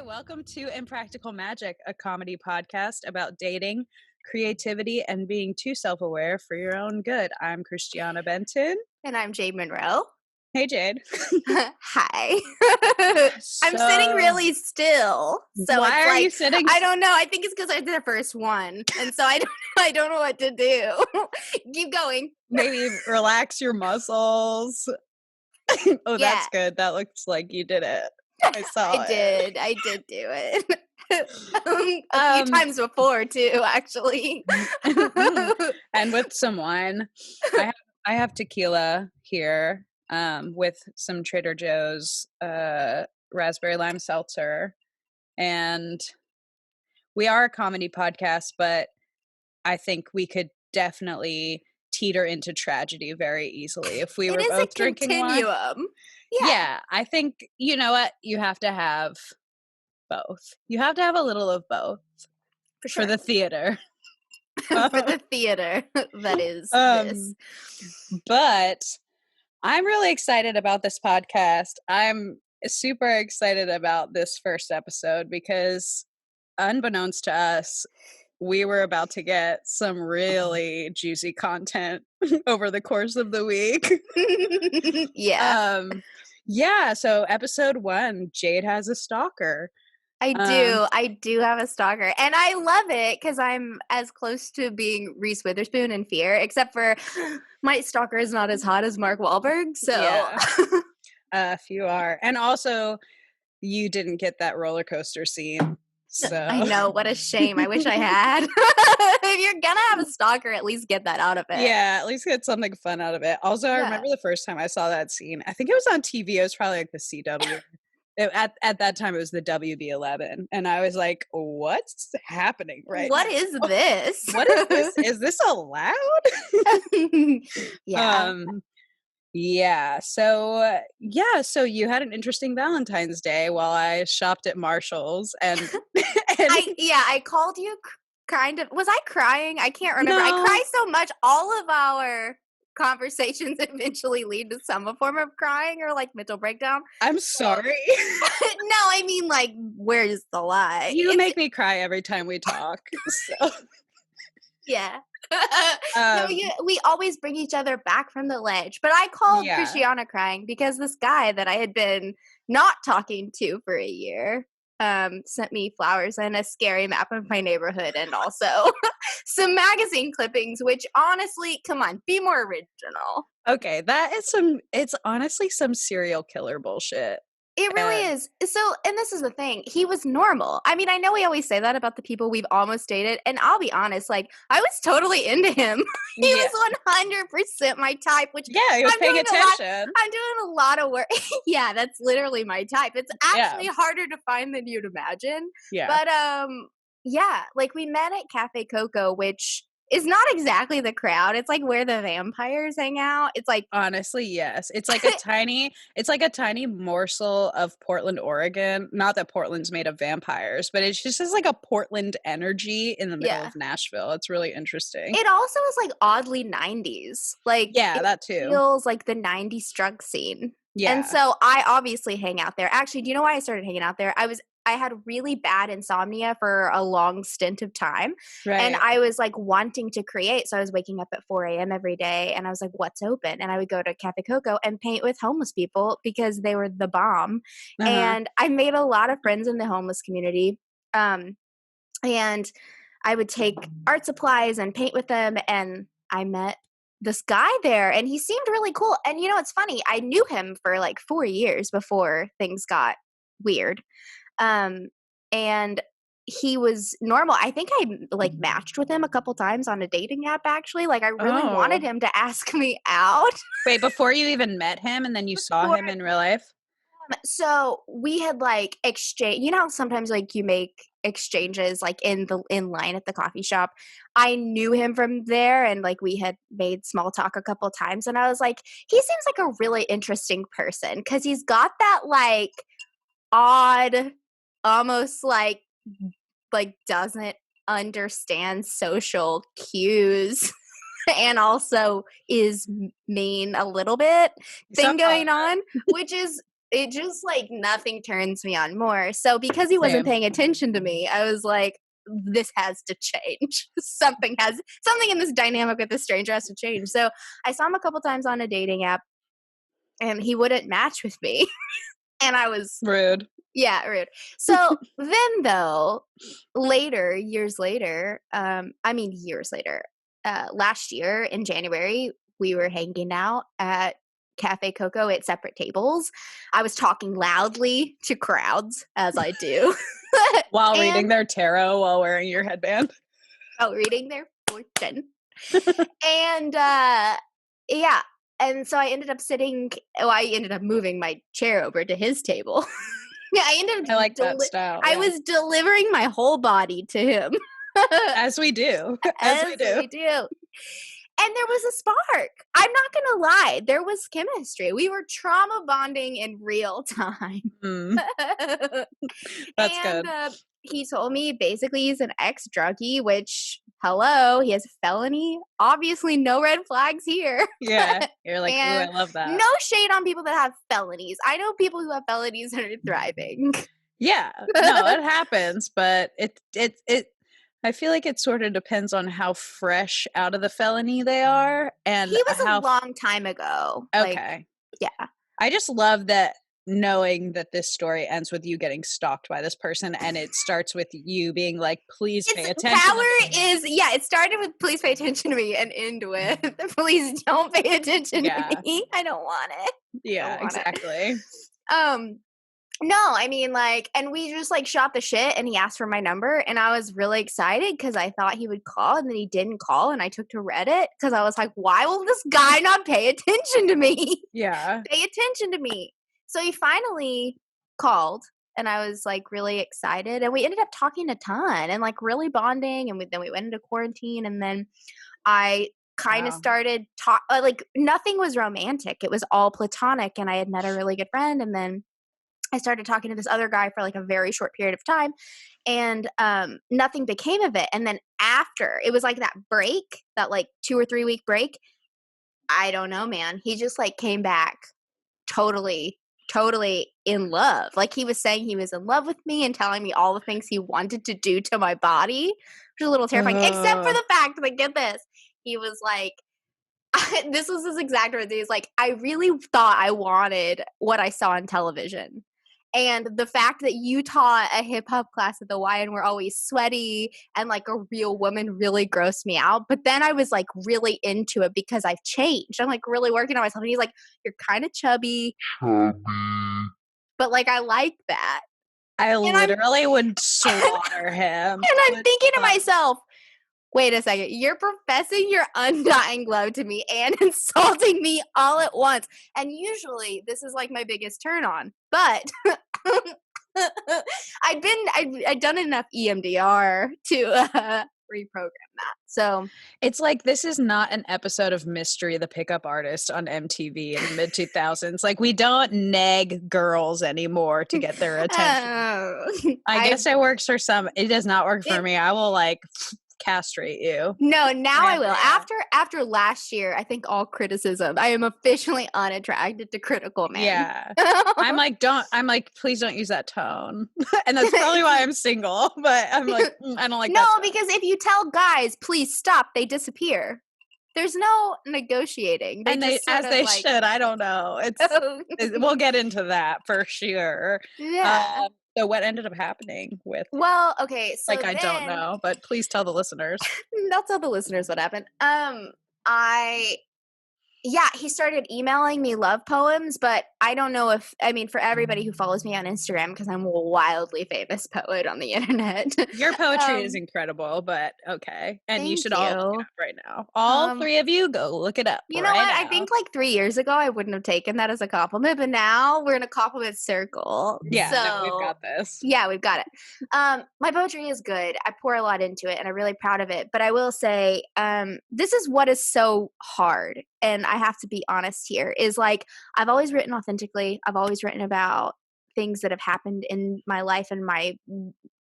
Welcome to Impractical Magic, a comedy podcast about dating, creativity, and being too self-aware for your own good. I'm Christiana Benton. And I'm Jade Monroe. Hey, Jade. Hi. I'm So, sitting really still. So why it's are like, you sitting? I don't know. I think it's because I did the first one. And so I don't know what to do. Keep going. Maybe relax your muscles. Oh, Yeah. that's good. That looks like you did it. I saw it. I did do it. A few times before too, actually. And with some wine. I have tequila here with some Trader Joe's raspberry lime seltzer. And we are a comedy podcast, but I think we could definitely teeter into tragedy very easily if we were both drinking wine. Continuum. Yeah, I think, you know what? You have to have both. You have to have a little of both. For sure. For the theater. For the theater that is this. But I'm really excited about this podcast. I'm super excited about this first episode because unbeknownst to us, we were about to get some really juicy content over the course of the week. Yeah. So episode 1, Jade has a stalker. I do have a stalker, and I love it because I'm as close to being Reese Witherspoon in Fear, except for my stalker is not as hot as Mark Wahlberg. So, yeah. You are, and also you didn't get that roller coaster scene. So I know, what a shame. I wish I had. If you're gonna have a stalker, at least get that out of it. Yeah, at least get something fun out of it. Also, I remember the first time I saw that scene. I think it was on TV. It was probably like the CW. At that time, it was the WB11, and I was like, "What's happening right What now? is this? What is this? Is this allowed?" Yeah. So you had an interesting Valentine's Day while I shopped at Marshall's, and I called you. Kind of. Was I crying? I can't remember. No. I cry so much. All of our conversations eventually lead to some form of crying or like mental breakdown. I'm sorry. No, I mean, like, where's the lie? You make me cry every time we talk. So. Yeah. We always bring each other back from the ledge. But I called Christiana crying because this guy that I had been not talking to for a year sent me flowers and a scary map of my neighborhood and also some magazine clippings, which honestly, come on, be more original. Okay, it's honestly some serial killer bullshit. It really is. So, and this is the thing, he was normal. I mean, I know we always say that about the people we've almost dated, and I'll be honest, like, I was totally into him. He was 100% my type, which he was paying attention. I'm doing a lot of work. Yeah, that's literally my type. It's actually harder to find than you'd imagine. Yeah. But, like, we met at Cafe Coco, which is not exactly the crowd. It's like where the vampires hang out. It's like, honestly, yes. It's like a tiny morsel of Portland, Oregon. Not that Portland's made of vampires, but it's just like a Portland energy in the middle of Nashville. It's really interesting. It also is like oddly 90s. Like, that too. Feels like the 90s drug scene. Yeah. And so I obviously hang out there. Actually, do you know why I started hanging out there? I had really bad insomnia for a long stint of time. Right. And I was like wanting to create. So I was waking up at 4 a.m. every day and I was like, what's open? And I would go to Cafe Coco and paint with homeless people because they were the bomb. And I made a lot of friends in the homeless community. And I would take art supplies and paint with them. And I met this guy there and he seemed really cool. And you know, it's funny. I knew him for like 4 years before things got weird. And he was normal. I think I like matched with him a couple times on a dating app, actually. Like I really wanted him to ask me out. Wait, before you even met him and then you saw him in real life? So we had like exchange, you know, sometimes like you make exchanges like in line at the coffee shop. I knew him from there and like we had made small talk a couple times and I was like, he seems like a really interesting person because he's got that like odd, almost like doesn't understand social cues and also is mean a little bit thing going on, which is it just like nothing turns me on more. So because he wasn't Same. paying attention to me, I was like, this has to change. Something in this dynamic with this stranger has to change. So I saw him a couple times on a dating app and he wouldn't match with me. And I was rude. Yeah, rude. So then though, years later, last year in January, we were hanging out at Cafe Coco at separate tables. I was talking loudly to crowds, as I do. While reading their tarot while wearing your headband. While reading their fortune. And yeah. And so I ended up moving my chair over to his table. I like that style. I was delivering my whole body to him. As we do. As we do. And there was a spark. I'm not going to lie. There was chemistry. We were trauma bonding in real time. That's good. He told me basically he's an ex-druggie, which, hello, he has a felony. Obviously, no red flags here. Yeah. You're like, ooh, I love that. No shade on people that have felonies. I know people who have felonies that are thriving. Yeah. No, it happens, but it I feel like it sort of depends on how fresh out of the felony they are. And he was a long time ago. Okay. Yeah. I just love that knowing that this story ends with you getting stalked by this person and it starts with you being like, please pay attention. It started with please pay attention to me and end with please don't pay attention to me. I don't want it. Yeah, exactly. No, I mean, and we just, shot the shit, and he asked for my number, and I was really excited because I thought he would call, and then he didn't call, and I took to Reddit because I was like, why will this guy not pay attention to me? Yeah. Pay attention to me. So he finally called, and I was, really excited, and we ended up talking a ton and, really bonding, and then we went into quarantine, and then I kind of started nothing was romantic. It was all platonic, and I had met a really good friend, and then I started talking to this other guy for a very short period of time, and nothing became of it. And then after, it was that break, that 2 or 3 week break. I don't know, man. He just came back totally in love. He was saying he was in love with me and telling me all the things he wanted to do to my body, which is a little terrifying. Except for the fact that, get this, he was like, this was his exact words. He was like, I really thought I wanted what I saw on television. And the fact that you taught a hip hop class at the Y and we're always sweaty and a real woman really grossed me out. But then I was really into it because I've changed. I'm really working on myself. And he's like, you're kind of chubby. But I like that. I literally would slaughter him. And I'm thinking to myself, wait a second, you're professing your undying love to me and insulting me all at once. And usually this is my biggest turn on. But I'd done enough EMDR to reprogram that. So it's this is not an episode of Mystery the Pickup Artist on MTV in the mid 2000s. We don't nag girls anymore to get their attention. I guess it works for some. It does not work for me. I will castrate you. No, now I will. After last year, I think all criticism, I am officially unattracted to critical men. Yeah. Please don't use that tone. And that's probably why I'm single, but I'm I don't like that. No, because if you tell guys, please stop, they disappear. There's no negotiating. They should. I don't know. We'll get into that for sure. Yeah. So what ended up happening with? Well, okay, so I don't know, but please tell the listeners. I'll tell the listeners what happened. He started emailing me love poems, but I don't know for everybody who follows me on Instagram, because I'm a wildly famous poet on the internet. Your poetry is incredible, but okay. And you should all look it up right now. All 3 of you, go look it up. You know what? I think 3 years ago, I wouldn't have taken that as a compliment, but now we're in a compliment circle. Yeah, so, we've got this. Yeah, we've got it. My poetry is good. I pour a lot into it, and I'm really proud of it. But I will say, this is what is so hard. And I have to be honest here, is I've always written authentically. I've always written about things that have happened in my life and my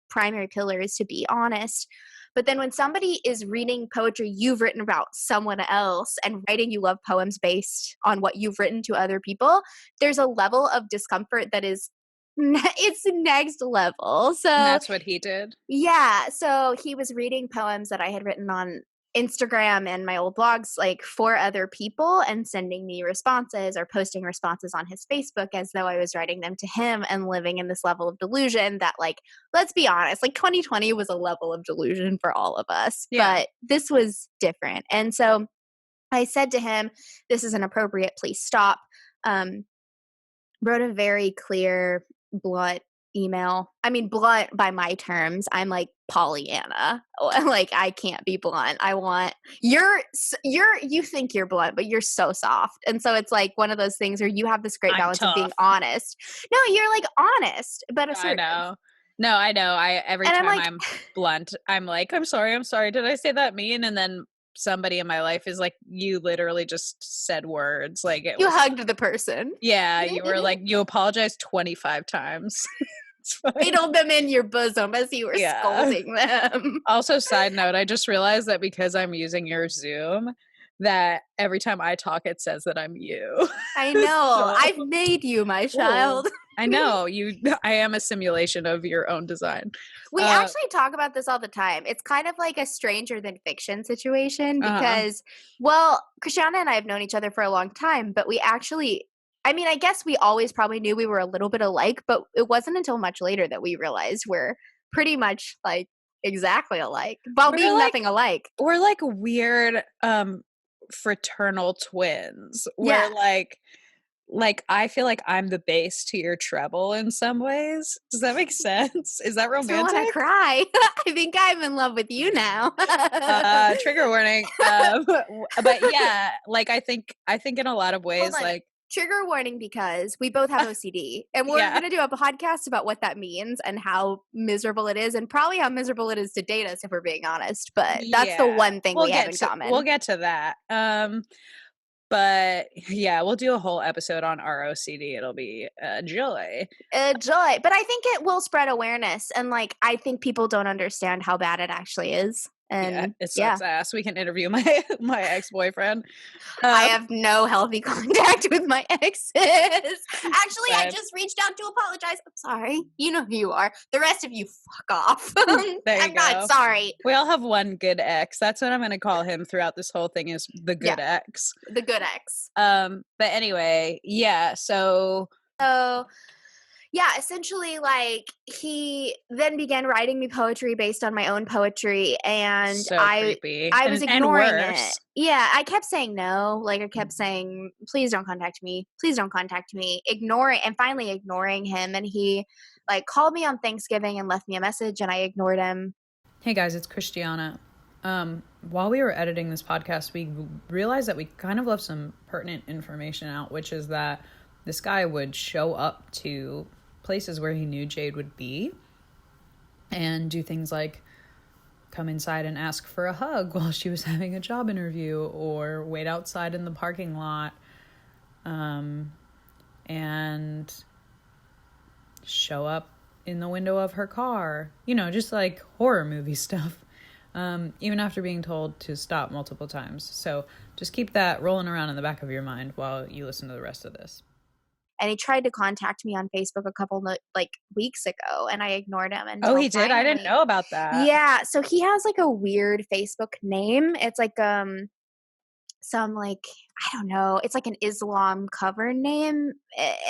primary pillar is to be honest. But then when somebody is reading poetry you've written about someone else and writing you love poems based on what you've written to other people, there's a level of discomfort that is it's next level. And So that's what he did? yeah, so he was reading poems that I had written on Instagram and my old blogs, like, for other people and sending me responses or posting responses on his Facebook as though I was writing them to him and living in this level of delusion that, like, let's be honest, like, 2020 was a level of delusion for all of us, but this was different. And so I said to him, "This is inappropriate, please stop." Wrote a very clear, blunt email. I mean, blunt by my terms. I'm like Pollyanna. Like, I can't be blunt. I want you think you're blunt, but you're so soft. And so it's like one of those things where you have this great I'm balance of being tough. honest. No, you're like honest, but I assertive. know. No, I know. Every And I'm time like, I'm blunt, I'm like, I'm sorry. Did I say that mean? And then somebody in my life is like, you literally just said words. Like, it you was, hugged the person. yeah, you were like, you apologized 25 times. It's fine. Cradled them in your bosom as you were scolding them. Also, side note, I just realized that because I'm using your Zoom, that every time I talk, it says that I'm you. I know. So, I've made you, my child. I know. I am a simulation of your own design. We actually talk about this all the time. It's kind of like a stranger than fiction situation because, well, Christiana and I have known each other for a long time, but we actually, I mean, I guess we always probably knew we were a little bit alike, but it wasn't until much later that we realized we're pretty much like exactly alike while being like, nothing alike. We're like weird fraternal twins. Yeah. We're like I feel like I'm the bass to your treble in some ways. Does that make sense? Is that romantic? I want to cry. I think I'm in love with you now. Trigger warning. But yeah, like I think in a lot of ways, like trigger warning because we both have OCD and we're going to do a podcast about what that means and how miserable it is and probably how miserable it is to date us if we're being honest. But that's the one thing we have in common. We'll get to that. But yeah, we'll do a whole episode on our OCD. It'll be a joy. A joy. But I think it will spread awareness. And like, I think people don't understand how bad it actually is. And it sucks ass. We can interview my ex-boyfriend. I have no healthy contact with my exes. Actually, I just reached out to apologize. I'm sorry. You know who you are. The rest of you, fuck off. I'm not sorry. We all have one good ex. That's what I'm going to call him throughout this whole thing is the good ex. The good ex. But anyway, yeah. So yeah, essentially, like, he then began writing me poetry based on my own poetry, and I was ignoring it. Yeah, I kept saying no. Like, I kept saying, please don't contact me. Please don't contact me. Finally ignoring him, and he, like, called me on Thanksgiving and left me a message, and I ignored him. Hey, guys, it's Christiana. While we were editing this podcast, we realized that we kind of left some pertinent information out, which is that this guy would show up to places where he knew Jade would be and do things like come inside and ask for a hug while she was having a job interview or wait outside in the parking lot and show up in the window of her car, just like horror movie stuff, even after being told to stop multiple times. So just keep that rolling around in the back of your mind while you listen to the rest of this. And he tried to contact me on Facebook a couple weeks ago, and I ignored him. Oh, he did? I didn't know about that. Yeah, so he has like a weird Facebook name. It's like some like, I don't know. It's like an Islam cover name,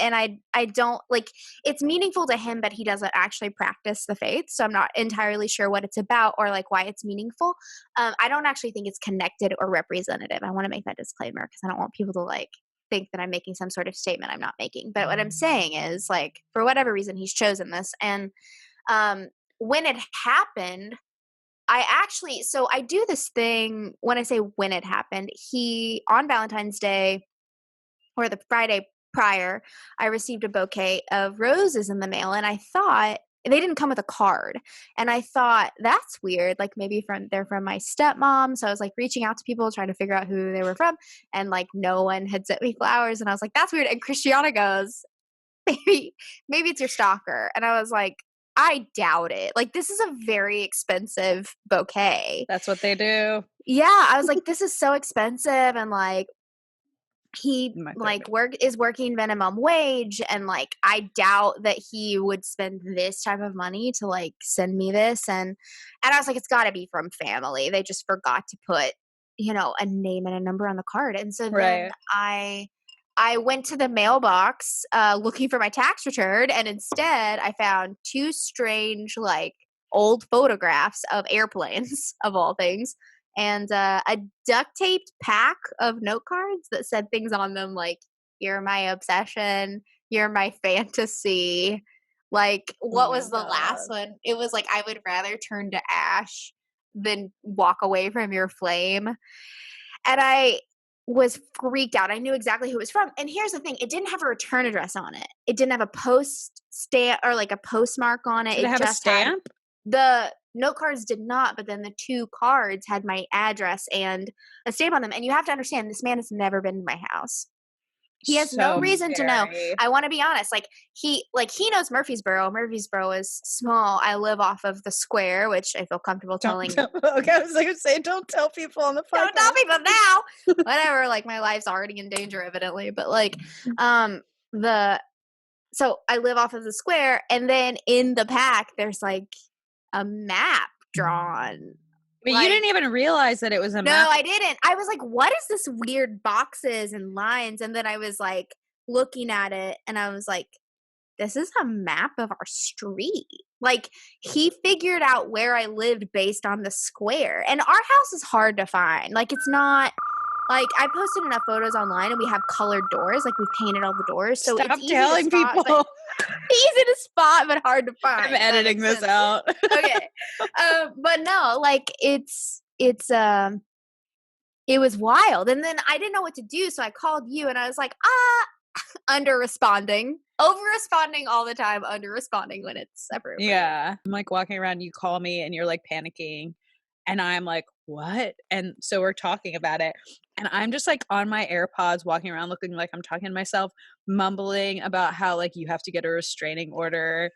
and I don't like. It's meaningful to him, but he doesn't actually practice the faith, so I'm not entirely sure what it's about or like why it's meaningful. I don't actually think it's connected or representative. I want to make that disclaimer because I don't want people to like think that I'm making some sort of statement I'm not making. But what I'm saying is, like, for whatever reason, he's chosen this. And when it happened, I do this thing. When I say when it happened, on Valentine's Day or the Friday prior, I received a bouquet of roses in the mail. And I thought, they didn't come with a card. And I thought, that's weird. Like, maybe they're from my stepmom. So I was like reaching out to people, trying to figure out who they were from. And like, no one had sent me flowers. And I was like, that's weird. And Christiana goes, maybe it's your stalker. And I was like, I doubt it. Like, this is a very expensive bouquet. That's what they do. Yeah, I was like, this is so expensive, and, like, he, My like, favorite. is working minimum wage, and, like, I doubt that he would spend this type of money to, like, send me this, and I was like, "It's gotta be from family. They just forgot to put, you know, a name and a number on the card." And so then Right. I went to the mailbox, looking for my tax return, and instead I found 2 strange, like, old photographs of airplanes, of all things, and, a duct taped pack of note cards that said things on them like, "You're my obsession, you're my fantasy." Like, Oh what my was the last god. one? It was like, "I would rather turn to ash than walk away from your flame." And I was freaked out. I knew exactly who it was from. And here's the thing, it didn't have a return address on it. It didn't have a post stamp or like a postmark on it. Did it It have a just had stamp? the note cards did not, but then the 2 cards had my address and a stamp on them. And you have to understand, this man has never been to my house. He has no So reason to know. scary. I wanna be honest, he knows Murfreesboro. Murfreesboro is small. I live off of the square, which I feel comfortable Don't telling. tell okay, I was gonna say, don't tell people on the Don't tell podcast. people now. Whatever, like, my life's already in danger evidently, but, like, um, the so I live off of the square, and then in the pack, there's, like, a map drawn. But you Like, didn't even realize that it was a no, map. I didn't. I was like, "What is this weird boxes and lines?" And then I was, like, looking at it, and I was like, "This is a map of our street." Like, he figured out where I lived based on the square, and our house is hard to find. Like, it's not like, I posted enough photos online, and we have colored doors, like, we've painted all the doors, so it's Stop easy to telling spot, people. but easy to spot, but hard to I'm find, if that editing makes this sense. out. Okay. But no, like, it was wild, and then I didn't know what to do, so I called you, and I was like, under responding, over responding all the time, under responding when it's appropriate. Yeah. I'm, like, walking around, you call me, and you're, like, panicking, and I'm like, "What?" And so we're talking about it, and I'm just, like, on my AirPods walking around looking like I'm talking to myself, mumbling about how, like, you have to get a restraining order,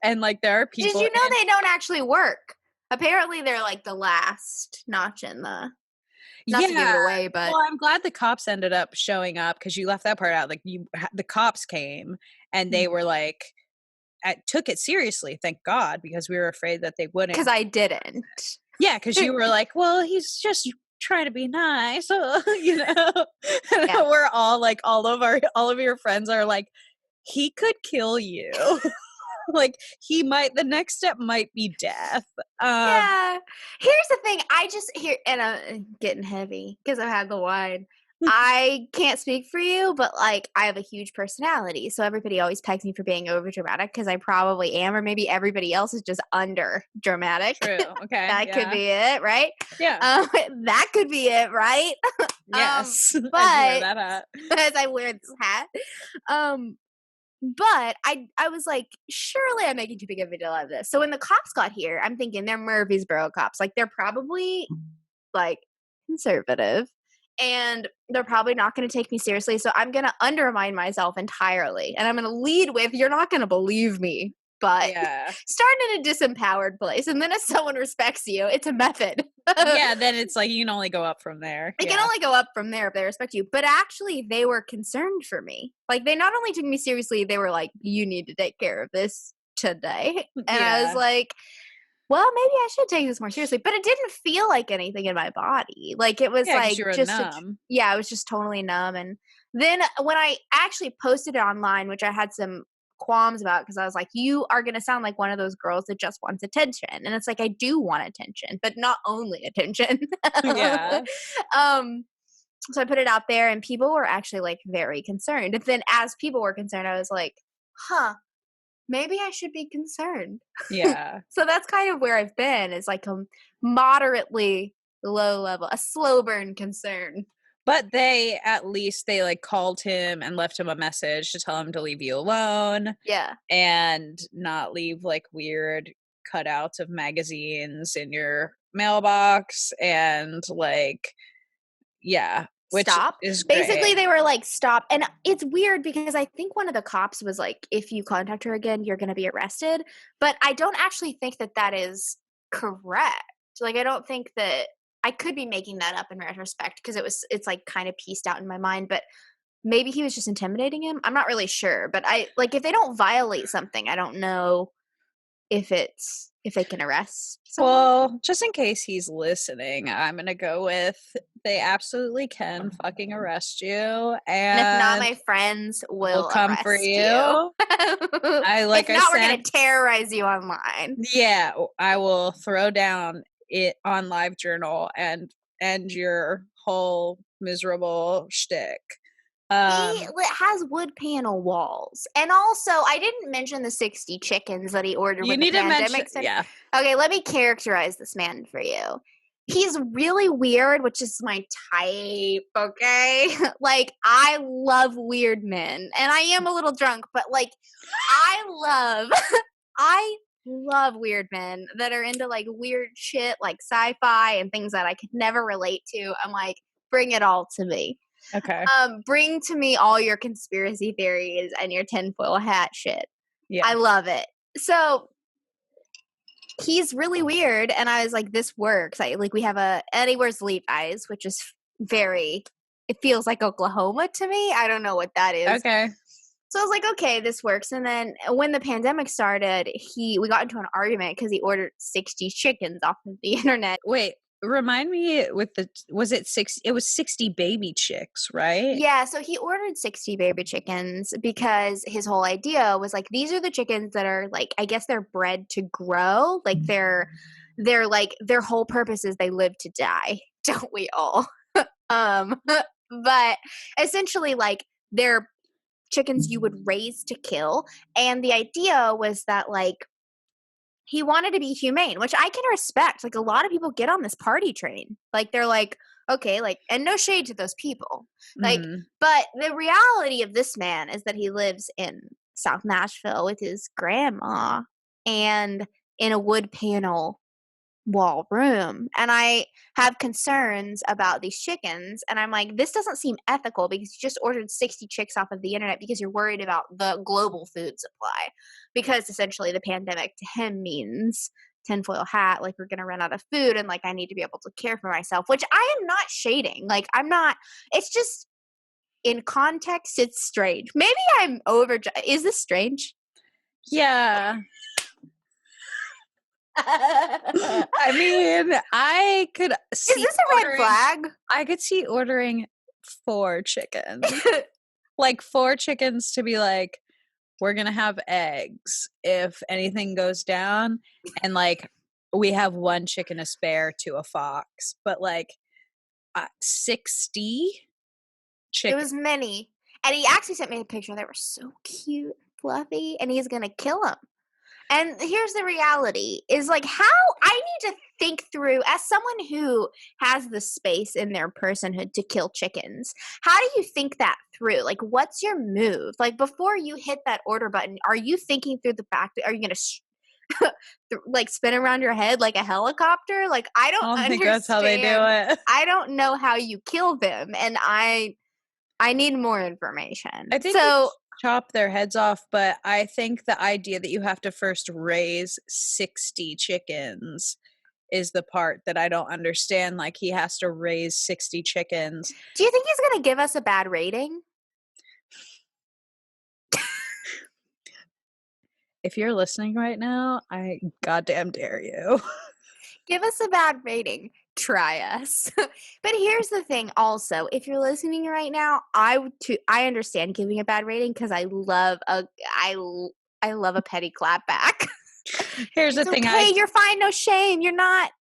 and, like, there are Did people you know in. they don't actually work? Apparently, they're, like, the last notch in the, not to give it Yeah. away, but Well, I'm glad the cops ended up showing up because you left that part out, like, the cops came, and they were, like, took it seriously, thank God, because we were afraid that they wouldn't. 'cause I didn't. Yeah, because you were like, "Well, he's just trying to be nice," you know? And Yeah. we're all like, all of your friends are like, "He could kill you." Like, he might the next step might be death. Yeah. Here's the thing, I just here and I'm getting heavy because 'cause I've had the wine. I can't speak for you, but, like, I have a huge personality, so everybody always pegs me for being overdramatic because I probably am, or maybe everybody else is just under dramatic. True, okay, That could yeah. be it, right? Yeah. That could be it, right? Yes, as you wear But that hat. as I wear this hat, um, but I was like, "Surely I'm making too big of a deal out of this." So when the cops got here, I'm thinking they're Murfreesboro cops, like, they're probably, like, conservative, and they're probably not gonna take me seriously, so I'm gonna undermine myself entirely, and I'm gonna lead with, "You're not gonna believe me," but Yeah. start in a disempowered place, and then if someone respects you, it's a method. Yeah, then it's like you can only go up from there, It can yeah. only go up from there if they respect you. But actually, they were concerned for me. Like, they not only took me seriously, they were like, "You need to take care of this today." And I was Yeah. like, "Well, maybe I should take this more seriously." But it didn't feel like anything in my body. Like, it was Yeah, because like you were just numb. yeah, I was just totally numb. And then when I actually posted it online, which I had some qualms about because I was like, "You are going to sound like one of those girls that just wants attention." And it's like, I do want attention, but not only attention. Yeah. um, so I put it out there, and people were actually, like, very concerned. And then as people were concerned, I was like, "Huh, maybe I should be concerned." Yeah. So that's kind of where I've been, is like a moderately low level, a slow burn concern. But at least they, like, called him and left him a message to tell him to leave you alone Yeah. and not leave, like, weird cutouts of magazines in your mailbox and, like, yeah. which stop. is great. Basically, they were like, stop. And it's weird because I think one of the cops was like, if you contact her again, you're going to be arrested. But I don't actually think that that is correct. Like, I don't think that I could be making that up in retrospect because it's like kind of pieced out in my mind. But maybe he was just intimidating him. I'm not really sure. But I like if they don't violate something, I don't know if they can arrest someone. Well, just in case he's listening, I'm gonna go with they absolutely can fucking arrest you, And if not, and my friends we'll will come for arrest you. you. Like if I not, we're said, gonna terrorize you online. yeah, I will throw down it on LiveJournal and your whole miserable shtick. He has wood panel walls. And also, I didn't mention the 60 chickens that he ordered You when the need to mention, pandemic started. yeah. Okay, let me characterize this man for you. He's really weird, which is my type, okay? Like, I love weird men. And I am a little drunk, but like, I love weird men that are into like weird shit, like sci-fi and things that I could never relate to. I'm like, bring it all to me. Okay. Bring to me all your conspiracy theories and your tinfoil hat shit. Yeah. I love it. So he's really weird, and I was like, this works. We have and he wears Levi's, which is it feels like Oklahoma to me. I don't know what that is. Okay. So I was like, okay, this works. And then when the pandemic started, we got into an argument because he ordered 60 chickens off of the internet. Wait, remind me was it 6? It was 60 baby chicks, right? Yeah, so he ordered 60 baby chickens because his whole idea was like, these are the chickens that are like, I guess they're bred to grow. Like they're like, their whole purpose is they live to die. Don't we all? But essentially like they're chickens you would raise to kill. And the idea was that like, he wanted to be humane, which I can respect. Like a lot of people get on this party train. Like they're like, okay, like, and no shade to those people. Like, but the reality of this man is that he lives in South Nashville with his grandma and in a wood panel wall room. And I have concerns about these chickens. And I'm like, this doesn't seem ethical because you just ordered 60 chicks off of the internet because you're worried about the global food supply. Because essentially the pandemic to him means tinfoil hat, like we're gonna run out of food and like I need to be able to care for myself, which I am not shading. Like I'm not, it's just in context, it's strange. Maybe I'm is this strange? Yeah. I mean, I could see. Is this a red flag? I could see ordering 4 chickens. Like 4 chickens to be like, we're going to have eggs if anything goes down. And like, we have 1 chicken to spare to a fox. But like, 60 chickens. It was many. And he actually sent me a picture. They were so cute, fluffy, and he's going to kill them. And here's the reality is like how I need to think through as someone who has the space in their personhood to kill chickens. How do you think that through? Like, what's your move? Like, before you hit that order button, are you thinking through the fact that are you going to like spin around your head like a helicopter? Like, I don't think that's how they do it. I don't know how you kill them. And I need more information. I think so. Chop their heads off, but I think the idea that you have to first raise 60 chickens is the part that I don't understand. Like he has to raise 60 chickens. Do you think he's going to give us a bad rating? If you're listening right now, I goddamn dare you. Give us a bad rating. Try us. But here's the thing also, if you're listening right now, I understand giving a bad rating because I love a petty clap back. Here's the thing. Hey, you're fine, no shame. You're not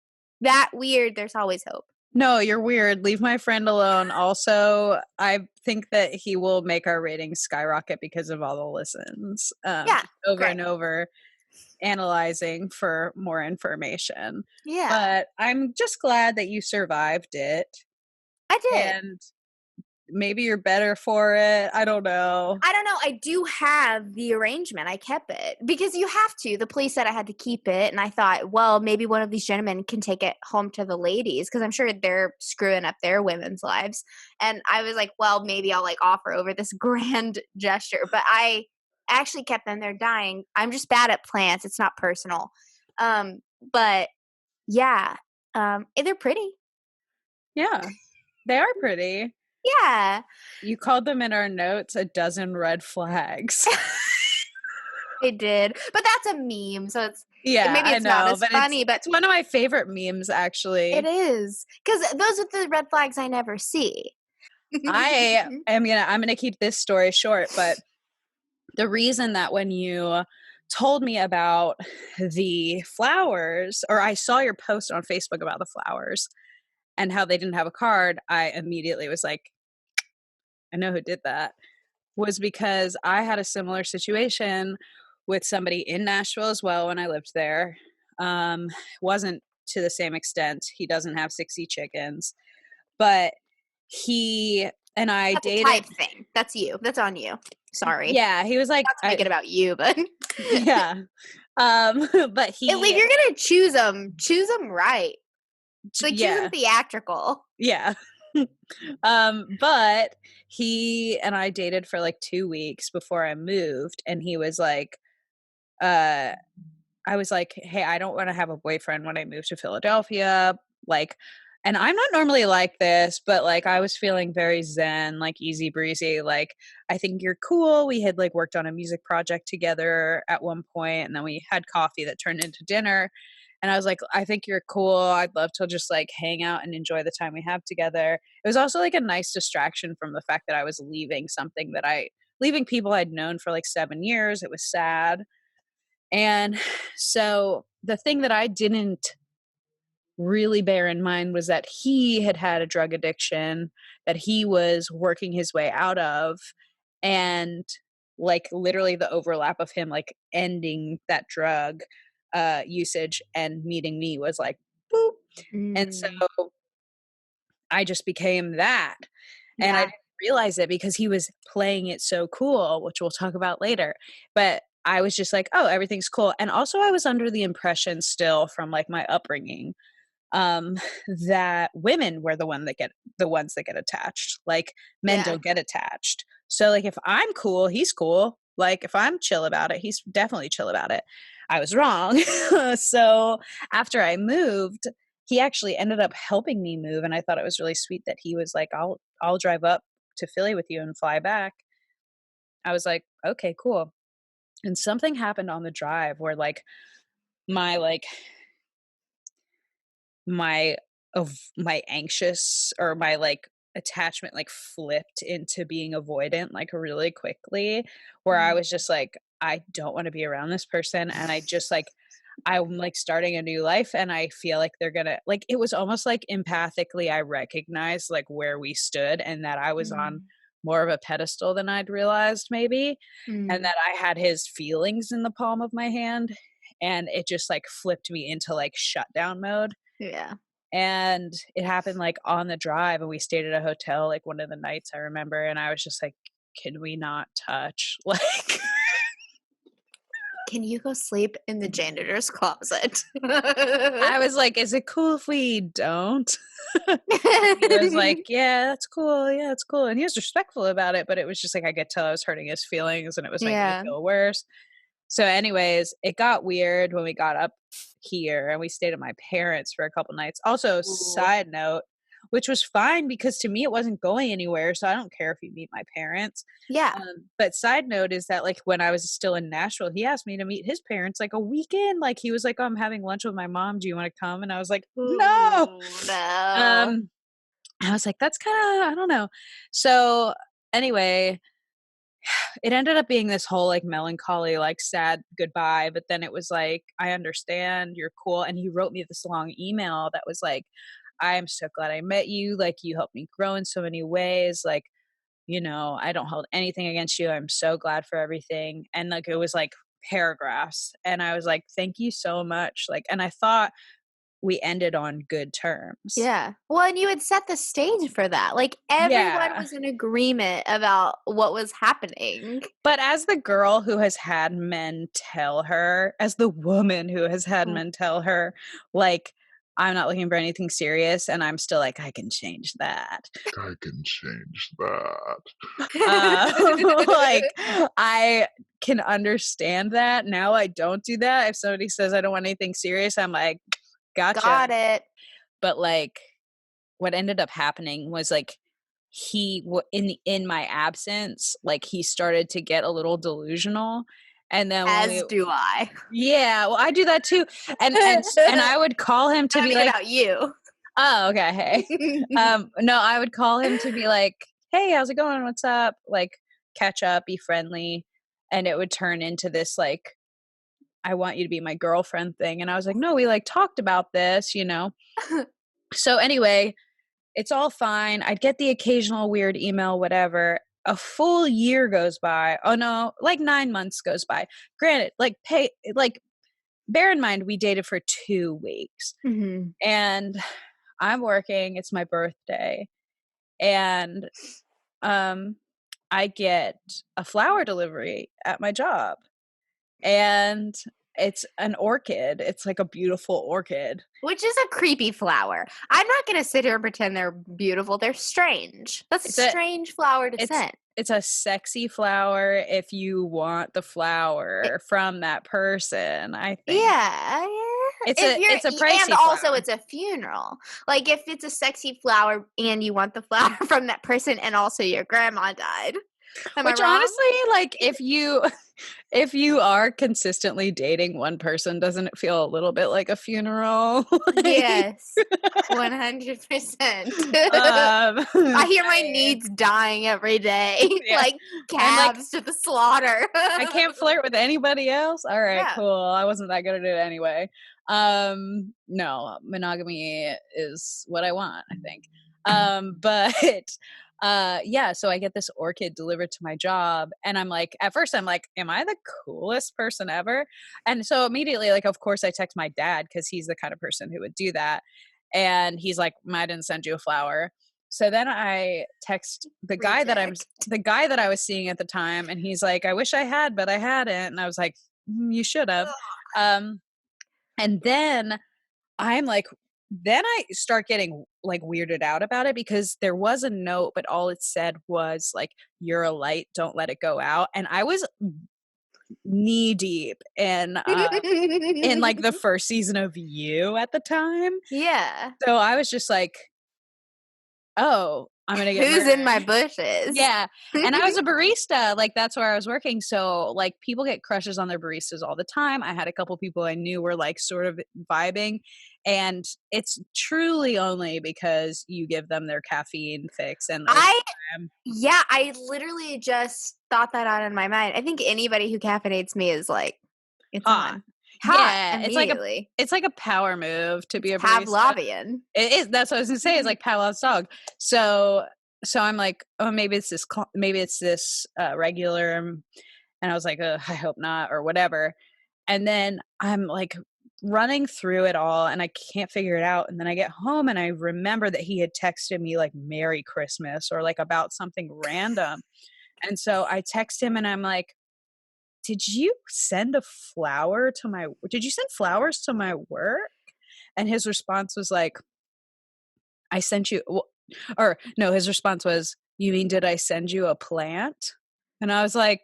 that weird. There's always hope. No, you're weird. Leave my friend alone. Also, I think that he will make our ratings skyrocket because of all the listens. Over and over. Analyzing for more information. Yeah. But I'm just glad that you survived it. I did. And maybe you're better for it. I don't know. I don't know. I do have the arrangement. I kept it because you have to. The police said I had to keep it. And I thought, well, maybe one of these gentlemen can take it home to the ladies because I'm sure they're screwing up their women's lives. And I was like, well, maybe I'll like offer over this grand gesture. But I actually kept them. They're dying. I'm just bad at plants. It's not personal. But yeah, they're pretty. Yeah, they are pretty. Yeah. You called them in our notes a dozen red flags. I did, but that's a meme, so Yeah, maybe I it's not know, as but funny, but it's one of my favorite memes, it actually. is because those are the red flags I never see. I'm gonna keep this story short, but the reason that when you told me about the flowers, or I saw your post on Facebook about the flowers and how they didn't have a card, I immediately was like, I know who did that. Was because I had a similar situation with somebody in Nashville as well when I lived there. Wasn't to the same extent. He doesn't have 60 chickens, but he and I That's a dated. type thing. That's you. That's on you. Sorry. Yeah, he was like, Not to make it about you, but yeah. But if he, you're gonna choose them right. Like choose them yeah, theatrical. yeah. But he and I dated for like 2 weeks before I moved, and he was like, uh, I was like, "Hey, I don't wanna have a boyfriend when I move to Philadelphia," like, and I'm not normally like this, but, like, I was feeling very zen, like, easy breezy, like, "I think you're cool." We had, like, worked on a music project together at one point, and then we had coffee that turned into dinner, and I was like, "I think you're cool. I'd love to just, like, hang out and enjoy the time we have together." It was also, like, a nice distraction from the fact that I was leaving people I'd known for, like, 7 years. It was sad. And so the thing that I didn't really bear in mind was that he had had a drug addiction that he was working his way out of. And like literally the overlap of him like ending that drug usage and meeting me was like boop. And so Mm, I just became that. And I yeah. didn't realize it because he was playing it so cool, which we'll talk about later. But I was just like, "Oh, everything's cool." And also I was under the impression still from like my upbringing um that women were the ones that get attached. Like men Yeah. don't get attached. So like if I'm cool, he's cool. Like if I'm chill about it, he's definitely chill about it. I was wrong. So after I moved, he actually ended up helping me move, and I thought it was really sweet that he was like, I'll drive up to Philly with you and fly back." I was like, "Okay, cool." And something happened on the drive where my like my my anxious or my like attachment like flipped into being avoidant like really quickly, where I Mm. was just like, I don't want to be around this person, and I just like I'm like starting a new life, and I feel like they're gonna like it was almost like empathically I recognized like where we stood and that I was on Mm. more of a pedestal than I'd realized maybe, and Mm. that I had his feelings in the palm of my hand, and it just like flipped me into like shutdown mode. Yeah. And it happened like on the drive, and we stayed at a hotel like one of the nights I remember, and I was just like, can we not touch? Like Can you go sleep in the janitor's closet? I was like, "Is it cool if we don't?" And he was like, "Yeah, that's cool. Yeah, it's cool." And he was respectful about it, but it was just like I could tell I was hurting his feelings and it was making me Yeah. feel worse. So anyways, it got weird when we got up here and we stayed at my parents for a couple nights. Also, Ooh. side note, which was fine because to me it wasn't going anywhere, so I don't care if you meet my parents. Yeah. But side note is that like when I was still in Nashville, he asked me to meet his parents like a weekend. Like he was like, "Oh, I'm having lunch with my mom. Do you want to come?" And I was like, "No." Ooh, no. Um, I was like, "That's kind of I don't know." So anyway, it ended up being this whole like melancholy, like sad goodbye. But then it was like, I understand, you're cool. And he wrote me this long email that was like, I am so glad I met you. Like, you helped me grow in so many ways. Like, I don't hold anything against you. I'm so glad for everything. And like, it was like paragraphs. And I was like, thank you so much. Like, and I thought, we ended on good terms. Yeah. Well, and you had set the stage for that. Like, everyone Yeah. was in agreement about what was happening. But as the girl who has had men tell her, as the woman who has had men tell her, like, I'm not looking for anything serious, and I'm still like, I can change that. I can change that. Like, I can understand that. Now I don't do that. If somebody says I don't want anything serious, I'm like, gotcha. Got it. But like, what ended up happening was like in my absence, like he started to get a little delusional, and then As do I. yeah, well, I do that too, and I would call him to I be mean, like, about you. oh, okay, hey, no, I would call him to be like, hey, how's it going? What's up? Like, catch up, be friendly, and it would turn into this like, I want you to be my girlfriend thing, and I was like, no, we like talked about this, you know. So anyway, it's all fine. I'd get the occasional weird email, whatever. A full year goes by. Oh no, like 9 months goes by. Granted, like bear in mind we dated for 2 weeks. Mm-hmm. And I'm working, it's my birthday. And I get a flower delivery at my job. And it's an orchid. It's like a beautiful orchid. Which is a creepy flower. I'm not going to sit here and pretend they're beautiful. They're strange. That's a strange flower to scent. It's a sexy flower if you want the flower from that person, I think. Yeah. It's a pricey and also flower. It's a funeral. Like, if it's a sexy flower and you want the flower from that person and also your grandma died. Which honestly, like, if you are consistently dating one person, doesn't it feel a little bit like a funeral? Yes, 100%. I hear my needs dying every day, yeah. Like calves to the slaughter. I can't flirt with anybody else. All right, yeah. cool. I wasn't that good at it anyway. No, monogamy is what I want, I think. But yeah, so I get this orchid delivered to my job, and I'm like, at first I'm like, am I the coolest person ever? And so immediately, like, of course I text my dad, because he's the kind of person who would do that. And he's like, I didn't send you a flower. So then I text the guy that I was seeing at the time, and he's like, I wish I had, but I hadn't. And I was like, you should have. And then I'm like, then I start getting like weirded out about it, because there was a note, but all it said was like, you're a light, don't let it go out. And I was knee deep in like the first season of You at the time. Yeah. So I was just like, oh, I'm gonna get who's in my bushes. Yeah. And I was a barista, like that's where I was working. So like people get crushes on their baristas all the time. I had a couple people I knew were like sort of vibing, and it's truly only because you give them their caffeine fix. And I literally just thought that out in my mind. I think anybody who caffeinates me is like, it's on. Yeah, it's like a power move to be a barista. Pavlovian. It is. That's what I was gonna say. It's like Pavlov's dog. So I'm like, oh, maybe it's this regular, and I was like, I hope not, or whatever. And then I'm like running through it all, and I can't figure it out. And then I get home, and I remember that he had texted me like Merry Christmas, or like about something random. And so I text him, and I'm like, did you send flowers to my work? And his response was like, I sent you, or no, his response was, you mean, did I send you a plant? And I was like,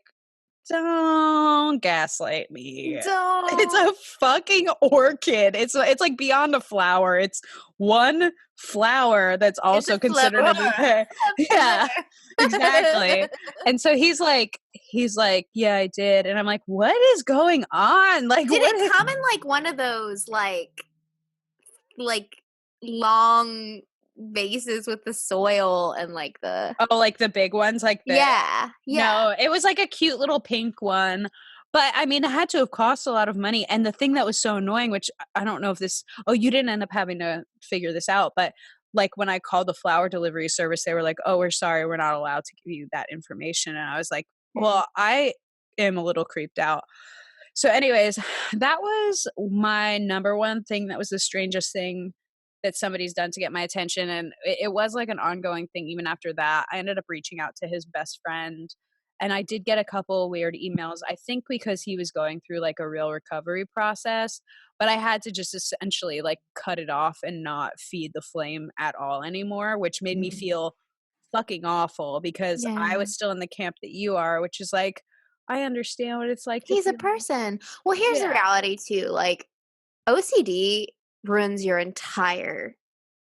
don't gaslight me. Don't. It's a fucking orchid. It's like beyond a flower. It's one flower that's also considered a bouquet. Yeah, exactly. And so he's like, yeah, I did. And I'm like, what is going on? Like, did it come in like one of those like long vases with the soil and like the like the big ones like this? Yeah. No, it was like a cute little pink one. But I mean, it had to have cost a lot of money. And the thing that was so annoying, which I don't know if you didn't end up having to figure this out, but like when I called the flower delivery service, they were like, oh, we're sorry, we're not allowed to give you that information. And I was like, well, I am a little creeped out. So anyways, that was my number one thing that was the strangest thing that somebody's done to get my attention, and it was, like, an ongoing thing even after that. I ended up reaching out to his best friend, and I did get a couple weird emails, I think because he was going through, like, a real recovery process, but I had to just essentially, like, cut it off and not feed the flame at all anymore, which made me Mm. feel fucking awful because I Yeah. was still in the camp that you are, which is like, I understand what it's like to He's a feel. person. Well, here's the Yeah. reality too, like, OCD ruins your entire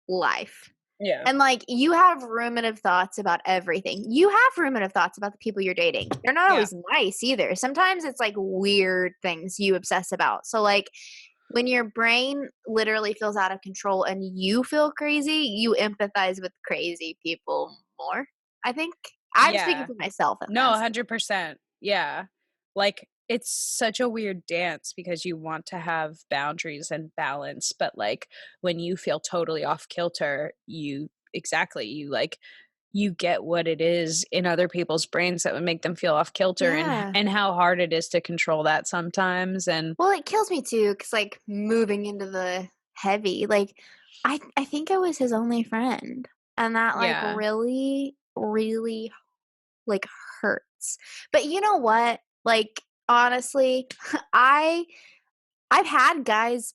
life. Yeah. And, like, you have ruminative thoughts about everything. You have ruminative thoughts about the people you're dating. They're not Yeah. always nice either. Sometimes it's, like, weird things you obsess about. So, like, when your brain literally feels out of control and you feel crazy, you empathize with crazy people more, I think. I'm speaking Yeah. for myself in No, this. 100%. Yeah. Like, it's such a weird dance because you want to have boundaries and balance, but, like, when you feel totally off kilter, you get what it is in other people's brains that would make them feel off kilter, Yeah. and how hard it is to control that sometimes, and Well, it kills me too, because, like, moving into the heavy, like, I think I was his only friend, and that, like, yeah. really, really, like, hurts. But you know what? Like, honestly, I I've had guys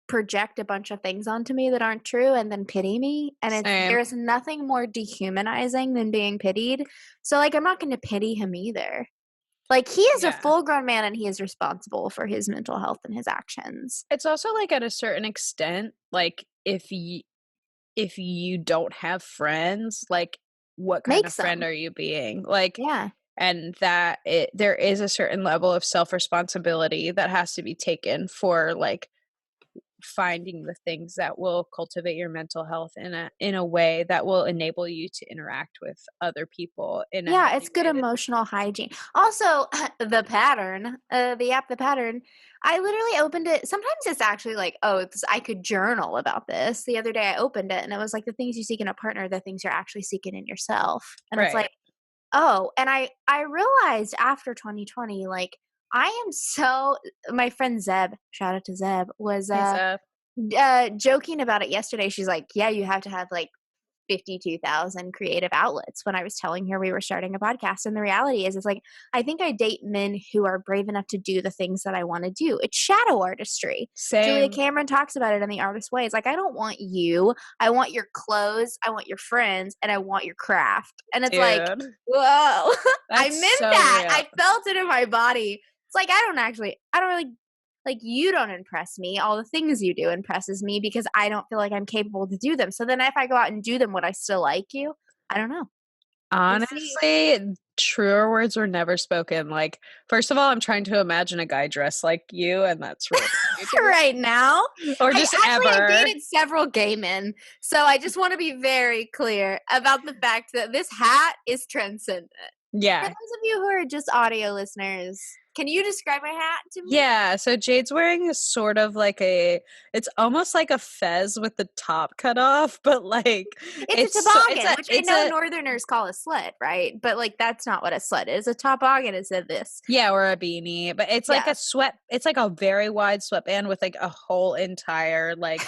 project a bunch of things onto me that aren't true and then pity me, and Same. there's nothing more dehumanizing than being pitied. So, like, I'm not gonna pity him either. Like, he is a Yeah. full-grown man, and he is responsible for his mental health and his actions. It's also, like, at a certain extent, like, if you don't have friends, like, what kind Make of friend some. are you being? Like, Yeah. and that there is a certain level of self-responsibility that has to be taken for, like, finding the things that will cultivate your mental health in a way that will enable you to interact with other people in a Yeah, healthy it's good way that emotional hygiene. Also, the pattern, the app, The Pattern, I literally opened it. Sometimes it's actually like, oh, I could journal about this. The other day I opened it and it was like the things you seek in a partner, the things you're actually seeking in yourself. And it's like, right. oh, and I realized after 2020, like, I am so, my friend Zeb, shout out to Zeb, was It's joking about it yesterday. She's like, yeah, you have to have like 52,000 creative outlets when I was telling her we were starting a podcast. And the reality is, it's like, I think I date men who are brave enough to do the things that I want to do. It's shadow artistry. Julia same. Cameron talks about it in The Artist Way. It's like, I don't want you. I want your clothes. I want your friends. And I want your craft. And it's like, Dude, whoa, I that's meant so that. real. I felt it in my body. It's like, I don't really, like, you don't impress me. All the things you do impresses me because I don't feel like I'm capable to do them. So then if I go out and do them, would I still like you? I don't know. We'll see. Honestly, truer words were never spoken. Like, first of all, I'm trying to imagine a guy dressed like you, and that's really funny to me. Right now, Or I just actually have ever. dated several gay men. So I just want to be very clear about the fact that this hat is transcendent. For those Yeah. of you who are just audio listeners, can you describe my hat to me? Yeah, so Jade's wearing a sort of like it's almost like a fez with the top cut off, but like It's a toboggan, which I it's know a Northerners call a sled, right? But, like, that's not what a sled is. A toboggan is this. yeah, or a beanie, but it's like Yeah. it's like a very wide sweatband with like a whole entire like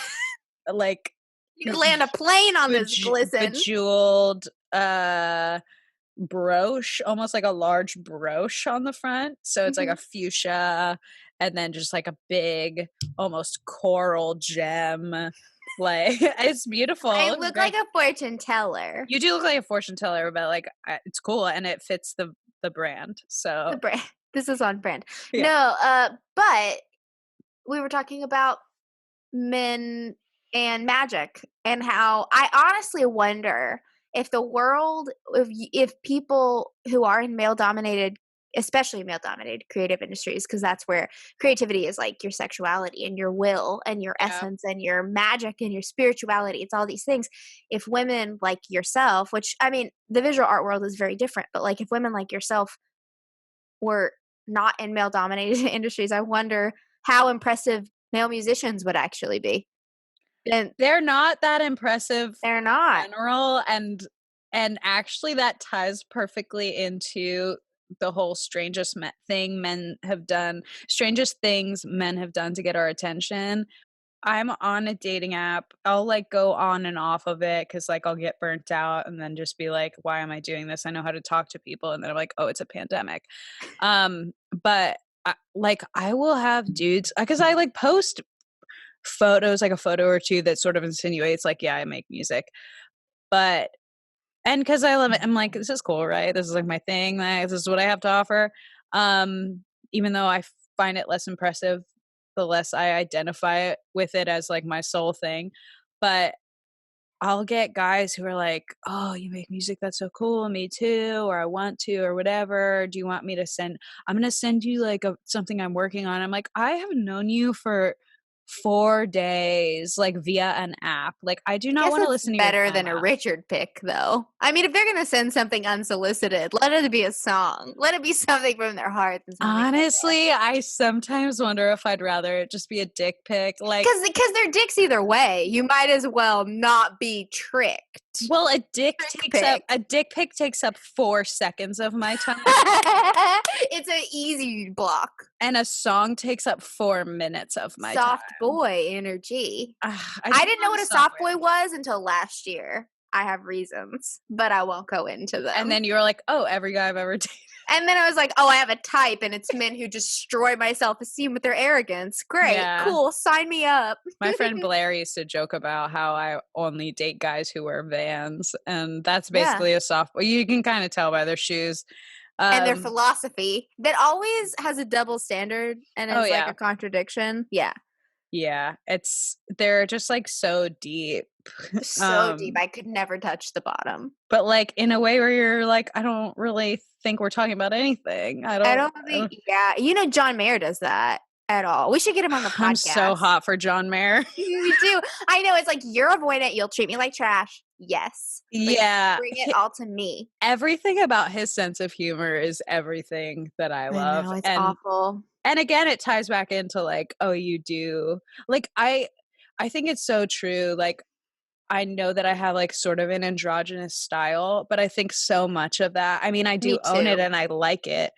You could land a plane on this glisten. bejeweled brooch, almost like a large brooch on the front. So it's like a Mhm. fuchsia and then just like a big, almost coral gem. Like it's beautiful. I It looks look like great. a fortune teller. You do look like a fortune teller, but like it's cool and it fits the brand. The So brand. This is on brand. yeah, No, but we were talking about men and magic and how I honestly wonder if the world, if people who are in male dominated, especially male dominated creative industries, because that's where creativity is, like, your sexuality and your will and your yeah, essence and your magic and your spirituality, it's all these things. If women like yourself, which, I mean, the visual art world is very different, but, like, if women like yourself were not in male dominated industries, I wonder how impressive male musicians would actually be. And they're not that impressive they're in not. general, and actually that ties perfectly into the whole strangest things men have done to get our attention. I'm on a dating app. I'll, like, go on and off of it because, like, I'll get burnt out and then just be like, "Why am I doing this? I know how to talk to people." And then I'm like, "Oh, it's a pandemic." But I will have dudes because I, like, post photos, like a photo or two that sort of insinuates, like, yeah, I make music. But and because I love it, I'm like, "This is cool, right? This is, like, my thing. This is what I have to offer." Even though I find it less impressive the less I identify it with it as, like, my soul thing. But I'll get guys who are like, "Oh, you make music? That's so cool. Me too," or "I want to," or whatever. "Do you want me to I'm gonna send you, like, something I'm working on." I'm like, "I have known you for 4 days, like, via an app. Like, I do I not guess wanna it's listen to your better than a demo." Richard pick, though. I mean, if they're gonna send something unsolicited, let it be a song. Let it be something from their heart than something like that. Honestly, I sometimes wonder if I'd rather it just be a dick pic, like. Because they're dicks either way. You might as well not be tricked. Well, Trick pic. a dick pic takes up 4 seconds of my time, It's an easy block. and a song takes up 4 minutes of my time. Soft boy energy. I I do didn't know love what a soft soft boy was until last year. I have reasons, but I won't go into them. and then you were like, "Oh, every guy I've ever dated." And then I was like, oh, I have a type, and it's men who destroy my self-esteem with their arrogance. Great, Yeah. cool, sign me up. My friend Blair used to joke about how I only date guys who wear Vans, and that's Yeah. basically a soft boy. You can kinda tell by their shoes. And their philosophy that always has a double standard and is Oh, like yeah. a contradiction. Yeah. Yeah, they're just, like, so deep. So deep. I could never touch the bottom. But, like, in a way where you're like, "I don't really think we're talking about anything. I don't think, yeah. You know, John Mayer does that at all. We should get him on the podcast. I'm so hot for John Mayer." Me too. I know. It's like, you're avoidant. You'll treat me like trash. Yes. Like, Yeah. bring it all to me. Everything about his sense of humor is everything that I love. I know. It's awful. And again, it ties back into, like, oh, you do. Like, I think it's so true. Like, I know that I have, like, sort of an androgynous style, but I think so much of that, I mean, I do Me own it too. and I like it.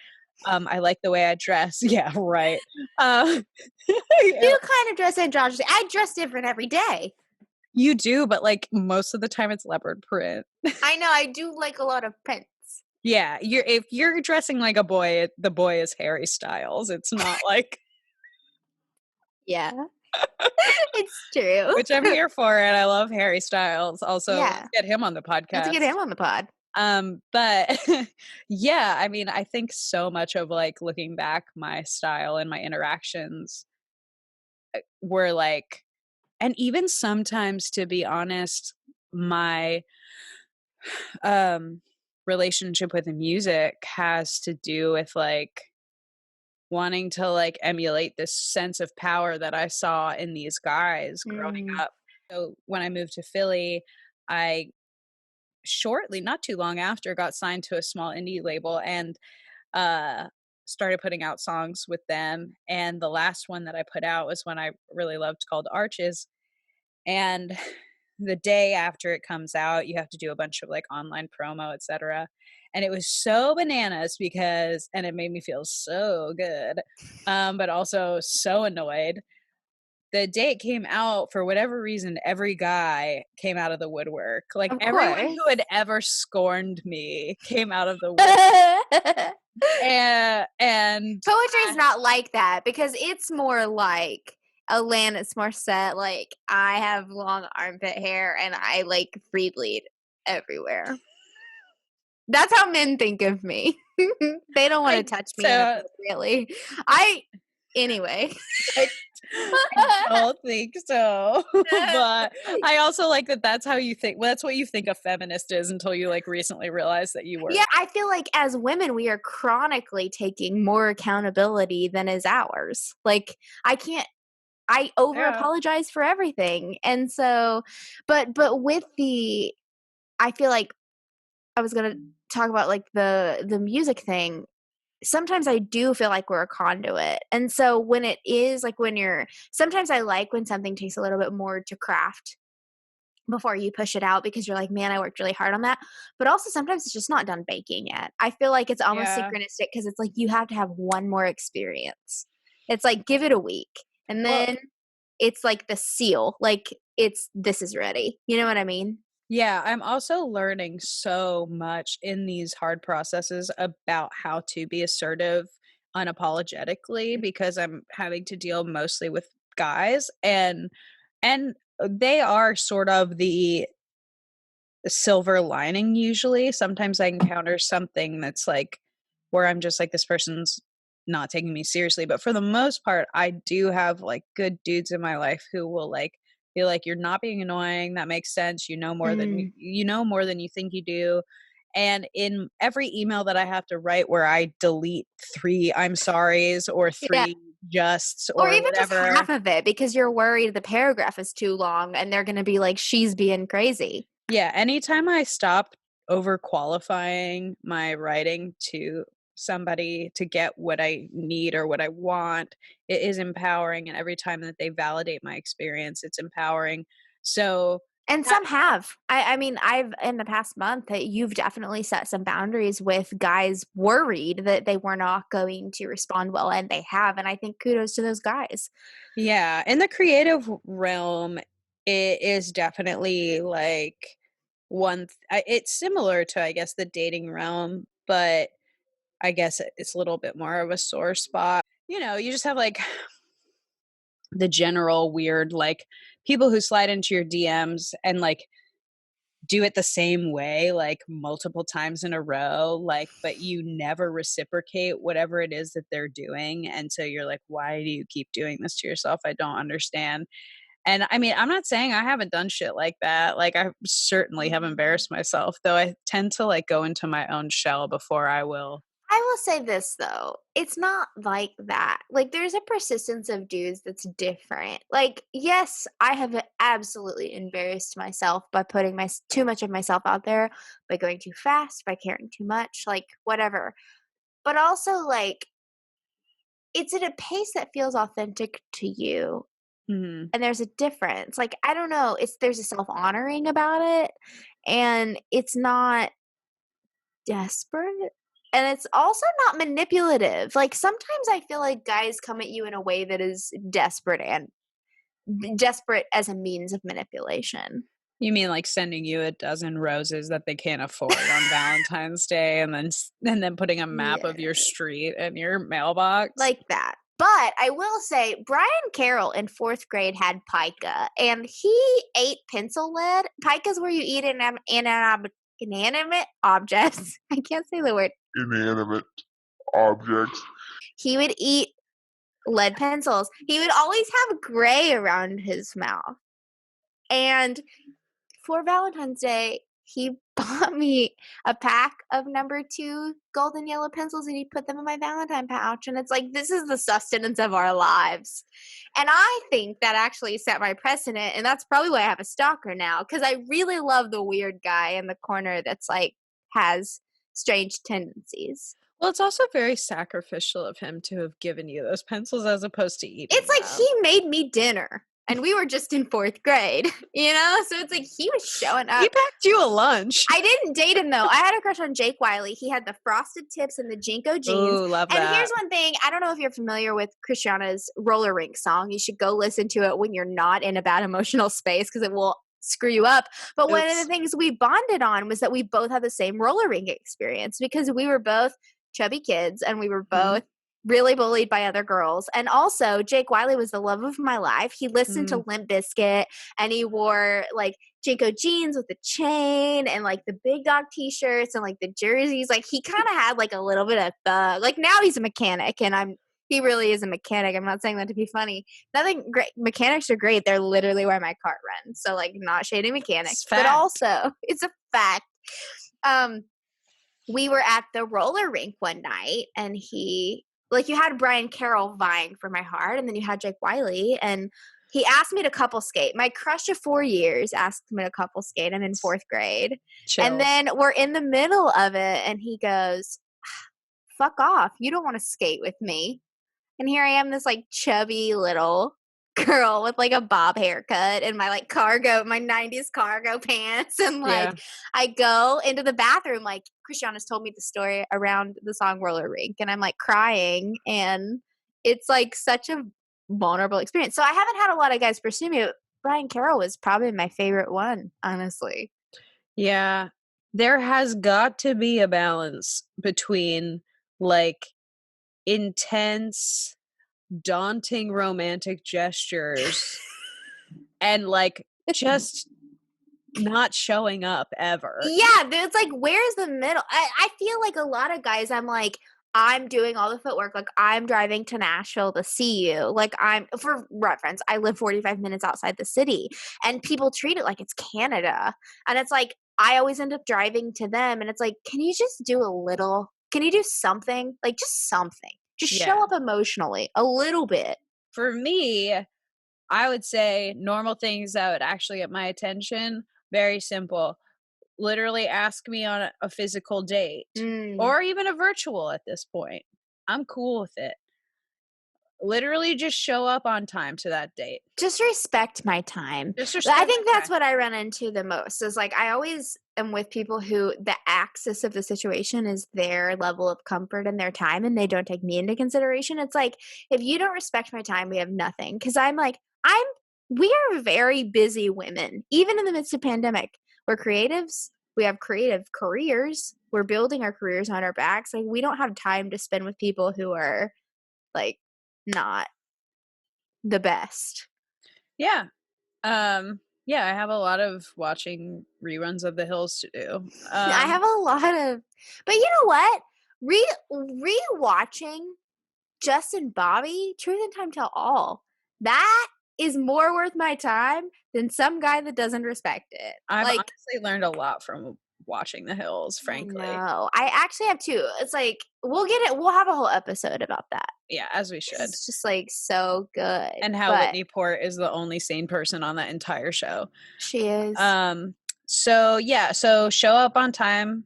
I like the way I dress. Yeah, right. You do kind of dress androgynously. I dress different every day. You do, but, like, most of the time it's leopard print. I know. I do like a lot of prints. Yeah, if you're dressing like a boy, the boy is Harry Styles. It's not like. Yeah. It's true. Which I'm here for, and I love Harry Styles. Also, Yeah. let's get him on the podcast. Let's get him on the pod. But yeah, I mean, I think so much of, like, looking back, my style and my interactions were like, and even sometimes, to be honest, my relationship with the music has to do with, like, wanting to, like, emulate this sense of power that I saw in these guys growing up. So when I moved to Philly, I shortly, not too long after, got signed to a small indie label and started putting out songs with them. And the last one that I put out was one I really loved called Arches. And the day after it comes out, you have to do a bunch of, like, online promo, etc. And it was so bananas because, and it made me feel so good, but also so annoyed. The day it came out, for whatever reason, every guy came out of the woodwork. Like, Of everyone course. who had ever scorned me came out of the woodwork. And Poetry is not like that because it's more like Alanis Morissette. Like, I have long armpit hair and I like free bleed everywhere. That's how men think of me. They don't want to touch me inappropriately. Anyway. I don't think so. But I also like that that's how you think. Well, that's what you think a feminist is until you, like, recently realize that you were. Yeah, I feel like as women, we are chronically taking more accountability than is ours. Like, I over apologize for everything. And so, but with I feel like I was going to talk about, like, the music thing. Sometimes I do feel like we're a conduit. And so when it is like, sometimes I like when something takes a little bit more to craft. before you push it out because you're like, man, I worked really hard on that. But also sometimes it's just not done baking yet. I feel like it's almost Yeah. synchronistic because it's like you have to have one more experience. It's like give it a week and then it's like the seal. Like this is ready. You know what I mean? Yeah, I'm also learning so much in these hard processes about how to be assertive unapologetically because I'm having to deal mostly with guys and they are sort of the silver lining usually. Sometimes I encounter something that's like where I'm just like this person's not taking me seriously, but for the most part I do have like good dudes in my life who will like be like you're not being annoying, that makes sense, you know more than Mm. you know more than you think you do. And in every email that I have to write where I delete 3 I'm sorries or Yeah. 3 justs Or or even just whatever. half of it because you're worried the paragraph is too long and they're going to be like, she's being crazy. Yeah, anytime I stop overqualifying my writing to somebody to get what I need or what I want, it is empowering, and every time that they validate my experience, it's empowering. So, And that some have. I mean, I've in the past month that you've definitely set some boundaries with guys worried that they were not going to respond well, and they have. And I think kudos to those guys. yeah, in the creative realm, it is definitely like it's similar to, I guess, the dating realm, but I guess it's a little bit more of a sore spot. You know, you just have like the general weird like people who slide into your DMs and like do it the same way like multiple times in a row like but you never reciprocate whatever it is that they're doing, and so you're like why do you keep doing this to yourself? I don't understand. And I mean, I'm not saying I haven't done shit like that. Like I certainly have embarrassed myself, though I tend to like go into my own shell before I will. I will say this though, it's not like that. Like there's a persistence of dudes that's different. Like yes, I have absolutely embarrassed myself by putting my too much of myself out there, by going too fast, by caring too much, like whatever. But also like it's at a pace that feels authentic to you. Mhm. And there's a difference. Like I don't know, it's there's a self-honoring about it and it's not desperate and it's also not manipulative. Like sometimes I feel like guys come at you in a way that is desperate and desperate as a means of manipulation. You mean like sending you a dozen roses that they can't afford on Valentine's Day and then and then putting a map Yeah. of your street in your mailbox? Like that. But I will say Brian Carroll in 4th grade had pica and he ate pencil lead. Pica is where you eat inanimate objects. I can't say the word. Inanimate objects. He would eat lead pencils. He would always have gray around his mouth. And for Valentine's Day, he bought me a pack of number 2 golden yellow pencils and he put them in my Valentine pouch. And it's like, this is the sustenance of our lives. And I think that actually set my precedent. And that's probably why I have a stalker now. Because I really love the weird guy in the corner that's like, has strange tendencies. Well, it's also very sacrificial of him to have given you those pencils as opposed to eating It's like them. he made me dinner. And we were just in 4th grade, you know? So it's like he was showing up. He packed you a lunch. I didn't date him though. I had a crush on Jake Wiley. He had the frosted tips and the Jinko jeans. Ooh, love And that. here's one thing. I don't know if you're familiar with Christiana's roller rink song. You should go listen to it when you're not in a bad emotional space because it will screw you up. But one of the Oops. things we bonded on was that we both had the same roller rink experience because we were both chubby kids and we were both really bullied by other girls. And also, Jake Wiley was the love of my life. He listened to Limp Bizkit and he wore like Jinko jeans with the chain and like the big dog t-shirts and like the jerseys. Like he kind of had like a little bit of thug. Like now he's a mechanic and he really is a mechanic. I'm not saying that to be funny. Nothing great. Mechanics are great. They're literally why my car runs. So like not shading mechanics, but also it's a fact. We were at the roller rink one night and you had Brian Carroll vying for my heart and then you had Jake Wiley and he asked me to couple skate. My crush of 4 years asked me to couple skate. I'm in 4th grade. Chills. And then we're in the middle of it and he goes, fuck off. You don't want to skate with me. And here I am, this like chubby little girl with like a bob haircut and my like my 90s cargo pants. And like, I go into the bathroom, like Christiana's told me the story around the song Roller Rink, and I'm like crying, and it's like such a vulnerable experience. So I haven't had a lot of guys pursue me. Brian Carroll was probably my favorite one, honestly. Yeah. There has got to be a balance between like intense, daunting romantic gestures and like just not showing up ever. Yeah, it's like, where's the middle? I feel like a lot of guys, I'm like, I'm doing all the footwork. Like, I'm driving to Nashville to see you. Like, for reference, I live 45 minutes outside the city, and people treat it like it's Canada. And it's like, I always end up driving to them, and it's like, can you just do a little? Can you do something? Like, just something. Just show up emotionally a little bit. For me, I would say normal things that would actually get my attention. Very simple. Literally ask me on a physical date or even a virtual at this point. I'm cool with it. Literally just show up on time to that date. Just respect my time. I think that's what I run into the most, is like, I always am with people who the axis of the situation is their level of comfort and their time, and they don't take me into consideration. It's like, if you don't respect my time, we have nothing. Because I'm like, we are very busy women, even in the midst of pandemic. We're creatives. We have creative careers. We're building our careers on our backs. Like, we don't have time to spend with people who are like not the best. Yeah. Yeah, I have a lot of watching reruns of The Hills to do. I have a lot of, but you know what? Rewatching Justin Bobby, Truth and Time Tell All, that is more worth my time than some guy that doesn't respect it. I've honestly learned a lot from watching The Hills, frankly. No, I actually have too. It's like, we'll have a whole episode about that. Yeah, as we should. It's just like so good. And how Whitney Port is the only sane person on that entire show. She is. So show up on time.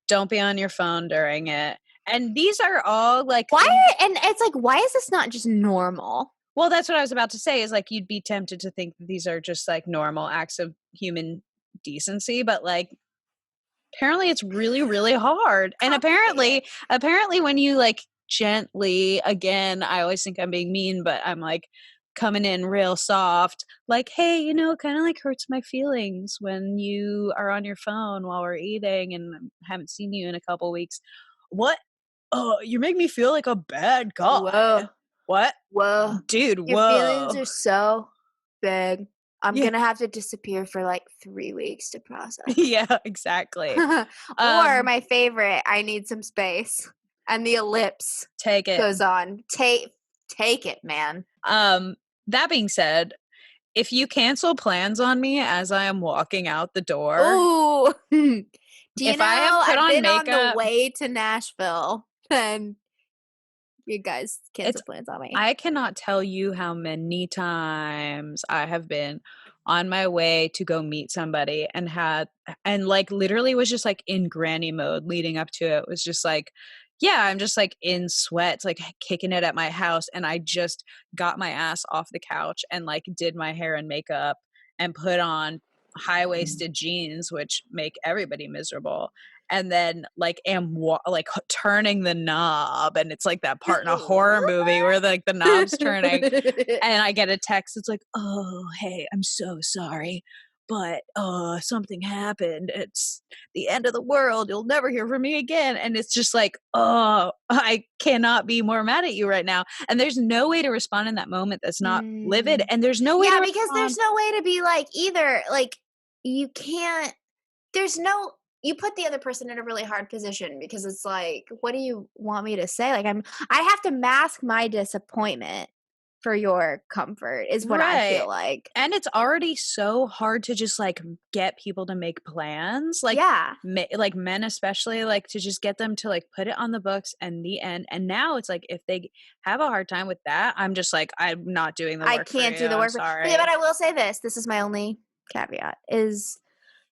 Don't be on your phone during it. And these are all like, and it's like, why is this not just normal? Well, that's what I was about to say, is like, you'd be tempted to think that these are just like normal acts of human decency, but like, apparently it's really, really hard. And apparently when you like gently, again, I always think I'm being mean, but I'm like coming in real soft, like, hey, you know, it kind of like hurts my feelings when you are on your phone while we're eating and I haven't seen you in a couple weeks. What? Oh, you make me feel like a bad guy. Whoa. What? Whoa. Dude, your feelings are so big. I'm gonna have to disappear for like 3 weeks to process. Yeah, exactly. Or my favorite, I need some space. And the ellipse take it goes on. Take it, man. That being said, if you cancel plans on me as I am walking out the door, ooh, do you if know I have put on been makeup on the way to Nashville, and you guys cancel plans on me. I cannot tell you how many times I have been on my way to go meet somebody and like literally was just like in granny mode leading up to it. It was just like, yeah, I'm just like in sweats, like kicking it at my house. And I just got my ass off the couch and like did my hair and makeup and put on high-waisted jeans, which make everybody miserable. And then like like turning the knob, and it's like that part in a horror movie where like the knob's turning, and I get a text. It's like, oh, hey, I'm so sorry, but something happened. It's the end of the world. You'll never hear from me again. And it's just like, oh, I cannot be more mad at you right now. And there's no way to respond in that moment that's not livid. And there's no way to respond. Because there's no way to be like either. Like, you can't, you put the other person in a really hard position, because it's like, what do you want me to say? Like, I have to mask my disappointment for your comfort is what I feel like. And it's already so hard to just like get people to make plans. Like, like men especially, like to just get them to like put it on the books and the end. And now it's like, if they have a hard time with that, I'm just like, I'm not doing the work. I can't do the work. Sorry. Yeah, but I will say this. This is my only caveat is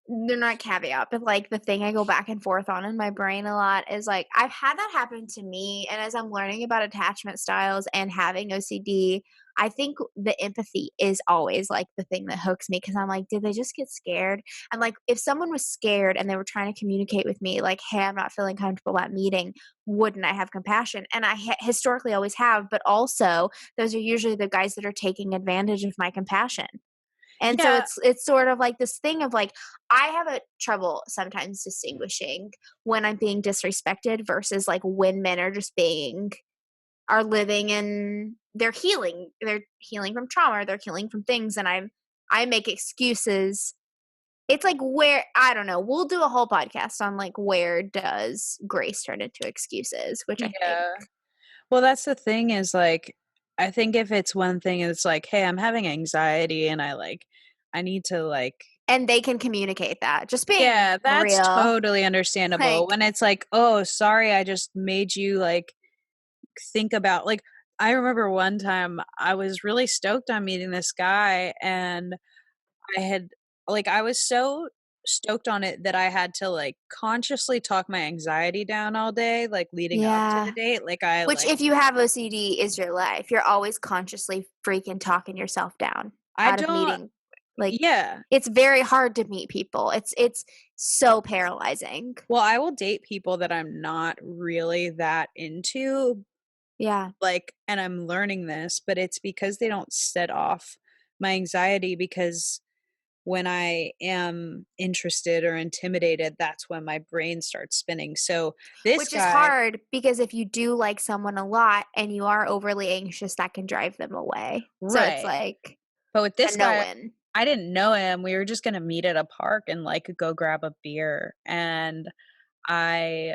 they're not caveat, but like the thing I go back and forth on in my brain a lot is like I've had that happen to me. And as I'm learning about attachment styles and having OCD, I think the empathy is always like the thing that hooks me because I'm like, did they just get scared? And like, if someone was scared and they were trying to communicate with me, like, hey, I'm not feeling comfortable at meeting, wouldn't I have compassion? And I historically always have, but also those are usually the guys that are taking advantage of my compassion. And so Yeah. it's sort of like this thing of like I have a trouble sometimes distinguishing when I'm being disrespected versus like when men are living and they're healing from trauma or they're healing from things and I make excuses. It's like where I don't know, we'll do a whole podcast on like where does grace turn into excuses, which I think. Yeah. Well, that's the thing is like I think if it's one thing it's like, hey, I'm having anxiety and I need to like And they can communicate that. Just being yeah, that's real. totally understandable. Like, When it's like, "Oh, sorry, I just made you like think about like I remember one time I was really stoked on meeting this guy and I had like I was so stoked on it that I had to like consciously talk my anxiety down all day like leading up to the yeah. date. Like I Which, like if you have OCD, is your life. You're always consciously freaking talking yourself down I out of don't meeting. Like, yeah. it's very hard to meet people. It's so paralyzing. Well, I will date people that I'm not really that into, Yeah. like, and I'm learning this, but it's because they don't set off my anxiety because when I am interested or intimidated, that's when my brain starts spinning. So this Which is guy, hard because if you do like someone a lot and you are overly anxious, that can drive them away. So it's right. like But with a this no guy, win. I didn't know him. We were just gonna meet at a park and like go grab a beer. And I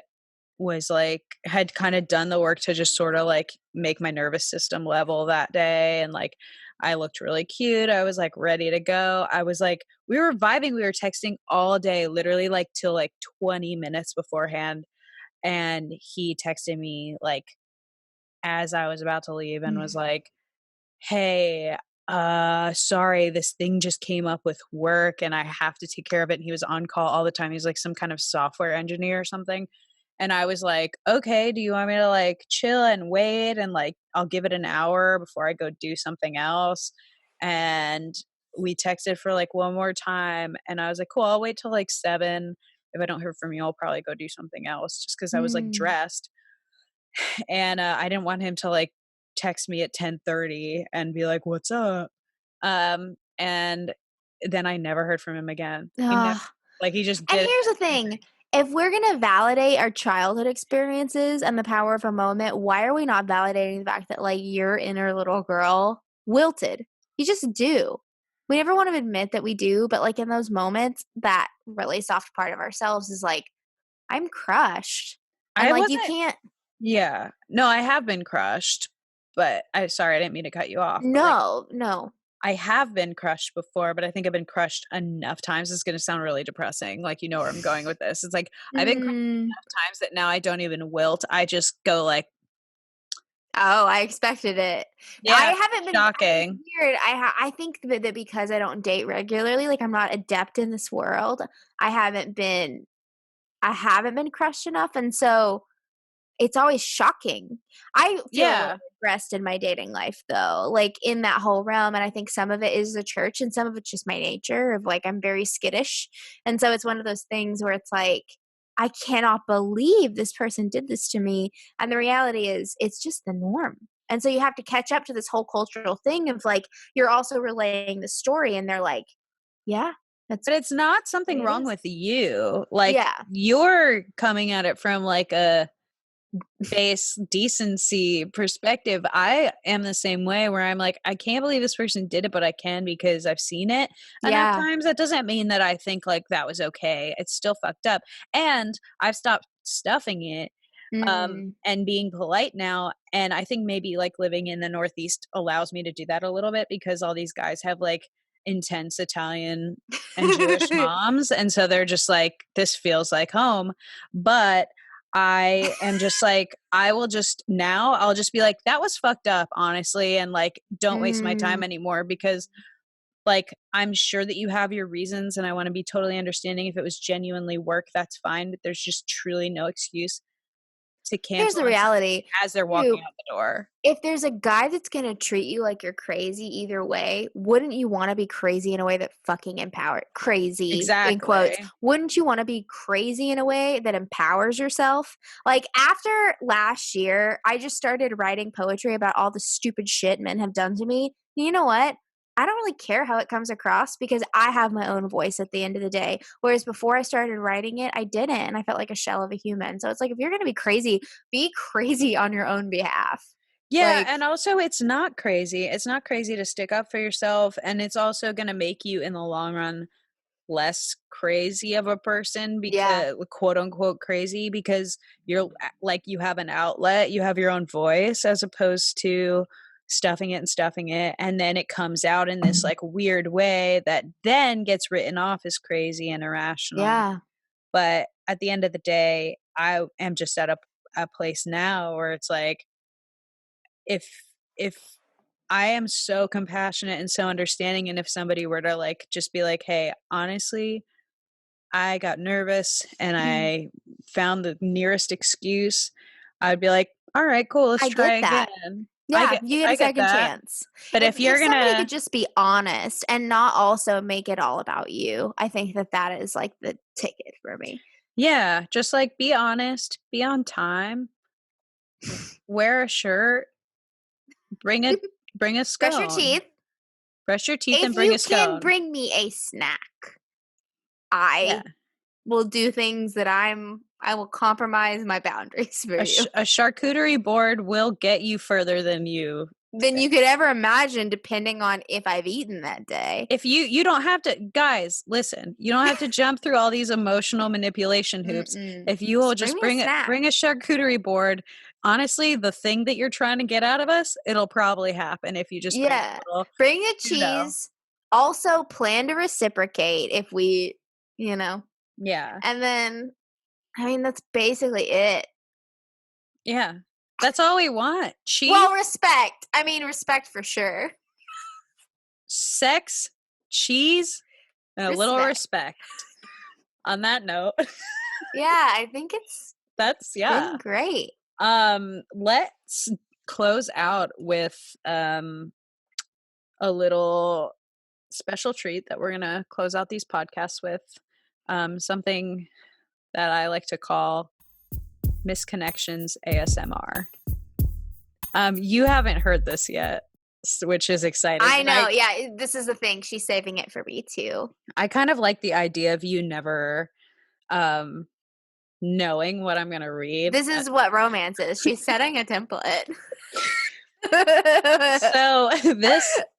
was like had kind of done the work to just sort of like make my nervous system level that day and like I looked really cute. I was like ready to go. I was like we were vibing, we were texting all day, literally like till like 20 minutes beforehand and he texted me like as I was about to leave and was Mm. like, "Hey, sorry, this thing just came up with work and I have to take care of it." And he was on call all the time. He's like some kind of software engineer or something. And I was like, "Okay, do you want me to like chill and wait and like I'll give it an hour before I go do something else?" And we texted for like one more time and I was like, "Cool, I'll wait till like 7. If I don't hear from you, I'll probably go do something else," just cuz I was like Mm. dressed and I didn't want him to like text me at 10:30 and be like, "What's up?" And then I never heard from him again. He never Ugh. like he just And did here's the thing, if we're gonna validate our childhood experiences and the power of a moment, why are we not validating the fact that, like, your inner little girl wilted? You just do. We never want to admit that we do, but, like, in those moments, that really soft part of ourselves is like, "I'm crushed." And, I like, you wasn't can't. yeah. No, I have been crushed, but I sorry, I didn't mean to cut you off, but like No, no. I have been crushed before, but I think I've been crushed enough times. It's gonna sound really depressing, like, you know where I'm going with this. It's like, I've been crushed Mm. enough times that now I don't even wilt. I just go like, Oh, I expected it. I "Yeah, haven't been it's shocking." weird. I think that because I don't date regularly, like, I'm not adept in this world, I haven't been I haven't been crushed enough, and so it's always shocking. I feel a little Yeah. regressed in my dating life, though, like, in that whole realm, and I think some of it is the church and some of it's just my nature of, like, I'm very skittish, and so it's one of those things where it's like, I cannot believe this person did this to me, and the reality is it's just the norm, and so you have to catch up to this whole cultural thing of, like, you're also relaying the story, and they're like, "Yeah, that's But it's not the something way it wrong is." with you. Like, Yeah. you're coming at it from, like, a base decency perspective. I am the same way where I'm like, "I can't believe this person did it, but I can because I've seen it enough Yeah. times." That doesn't mean that I think, like, that was okay. It's still fucked up. And I've stopped stuffing it, Mm. and being polite now, and I think maybe, like, living in the Northeast allows me to do that a little bit because all these guys have, like, intense Italian and Jewish moms, and so they're just like, "This feels like home." But I am just like, I will just now I'll just be like, "That was fucked up, honestly, and, like, don't waste my time Mm. anymore," because like, I'm sure that you have your reasons, and I want to be totally understanding. If it was genuinely work, that's fine, but there's just truly no excuse to Here's cancel the on someone reality. as they're walking out the door. If there's a guy that's gonna treat you like you're crazy either way, wouldn't you wanna be crazy in a way that fucking crazy, in quotes. Exactly. Wouldn't you wanna be crazy in a way that empowers yourself? Like, after last year, I just started writing poetry about all the stupid shit men have done to me. You know what? I don't really care how it comes across because I have my own voice at the end of the day. Whereas before I started writing it, I didn't, and I felt like a shell of a human. So it's like, if you're gonna be crazy on your own behalf. Yeah, Like, and also it's not crazy. It's not crazy to stick up for yourself, and it's also gonna make you in the long run less crazy of a person, yeah, because quote unquote crazy, because you're like, you have an outlet, you have your own voice, as opposed to stuffing it, and then it comes out in this like weird way that then gets written off as crazy and irrational. yeah, But at the end of the day, I am just at a place now where it's like, if if I am so compassionate and so understanding, and if somebody were to like just be like, "Hey, honestly, I got nervous and I found the nearest excuse," I'd be like, "All right, cool, let's I try get that. again." Yeah, you get I a get second that. chance. But If if you're somebody could gonna, just be honest and not also make it all about you, I think that is, like, the ticket for me. yeah, just like be honest, be on time, wear a shirt, bring a bring a Brush your scone. teeth. Brush your teeth and If bring you a can scone. bring me a snack, Yeah. I will do things that I will compromise my boundaries for you. A charcuterie board will get you further than you Than think. you could ever imagine, depending on if I've eaten that day. If you don't have to, guys, listen, you don't have to jump through all these emotional manipulation hoops. Mm-mm. If you will Just bring just me a snack. bring a charcuterie board, honestly, the thing that you're trying to get out of us, it'll probably happen if you just bring a Yeah. little, Bring the you know. cheese. Also, plan to reciprocate if we, you know. Yeah. And then, I mean, that's basically it. Yeah. That's all we want. Cheese, Well, respect. I mean, respect for sure. sex, cheese, and a little respect. On that note, Yeah, I think it's that's been great. Let's close out with a little special treat that we're gonna close out these podcasts with. Something that I like to call Misconnections ASMR. You haven't heard this yet, which is exciting. I know. Yeah, this is the thing. She's saving it for me too. I kind of like the idea of you never knowing what I'm gonna read. This is what romance is. She's setting a template.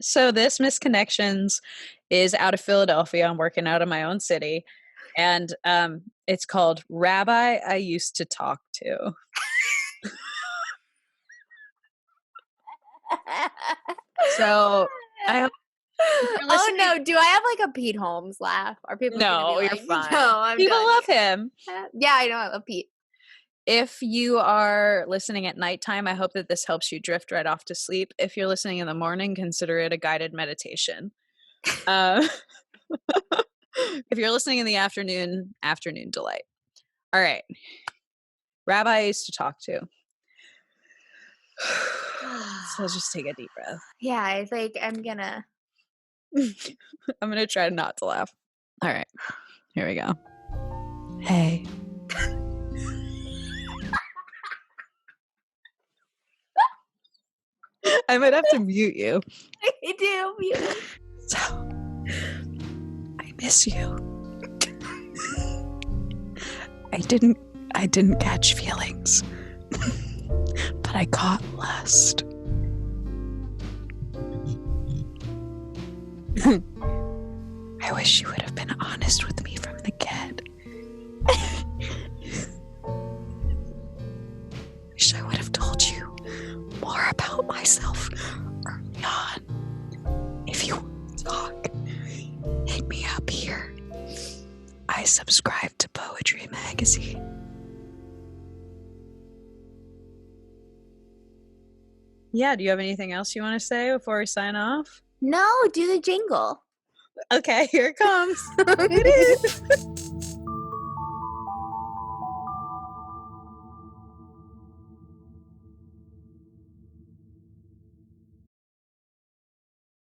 This Misconnections is out of Philadelphia. I'm working out of my own city, and it's called Rabbi I Used to Talk to. So I hope oh no, do I have like a Pete Holmes laugh? Are people gonna be like, you're fine. no, I'm People done. love him. Yeah, I know, I love Pete. If you are listening at nighttime, I hope that this helps you drift right off to sleep. If you're listening in the morning, consider it a guided meditation. If you're listening in the afternoon delight. All right. Rabbi I used to talk to. So just take a deep breath. Yeah, I think I'm gonna try not to laugh. All right. Here we go. Hey. I might have to mute you. I do. So, I miss you. I didn't catch feelings, but I caught lust. I wish you would have been honest with me from the get. Wish I would have told you more about myself early on. If you want to talk, hit me up here. I subscribe to Poetry Magazine. Yeah, do you have anything else you want to say before we sign off? No, do the jingle. Okay, here it comes.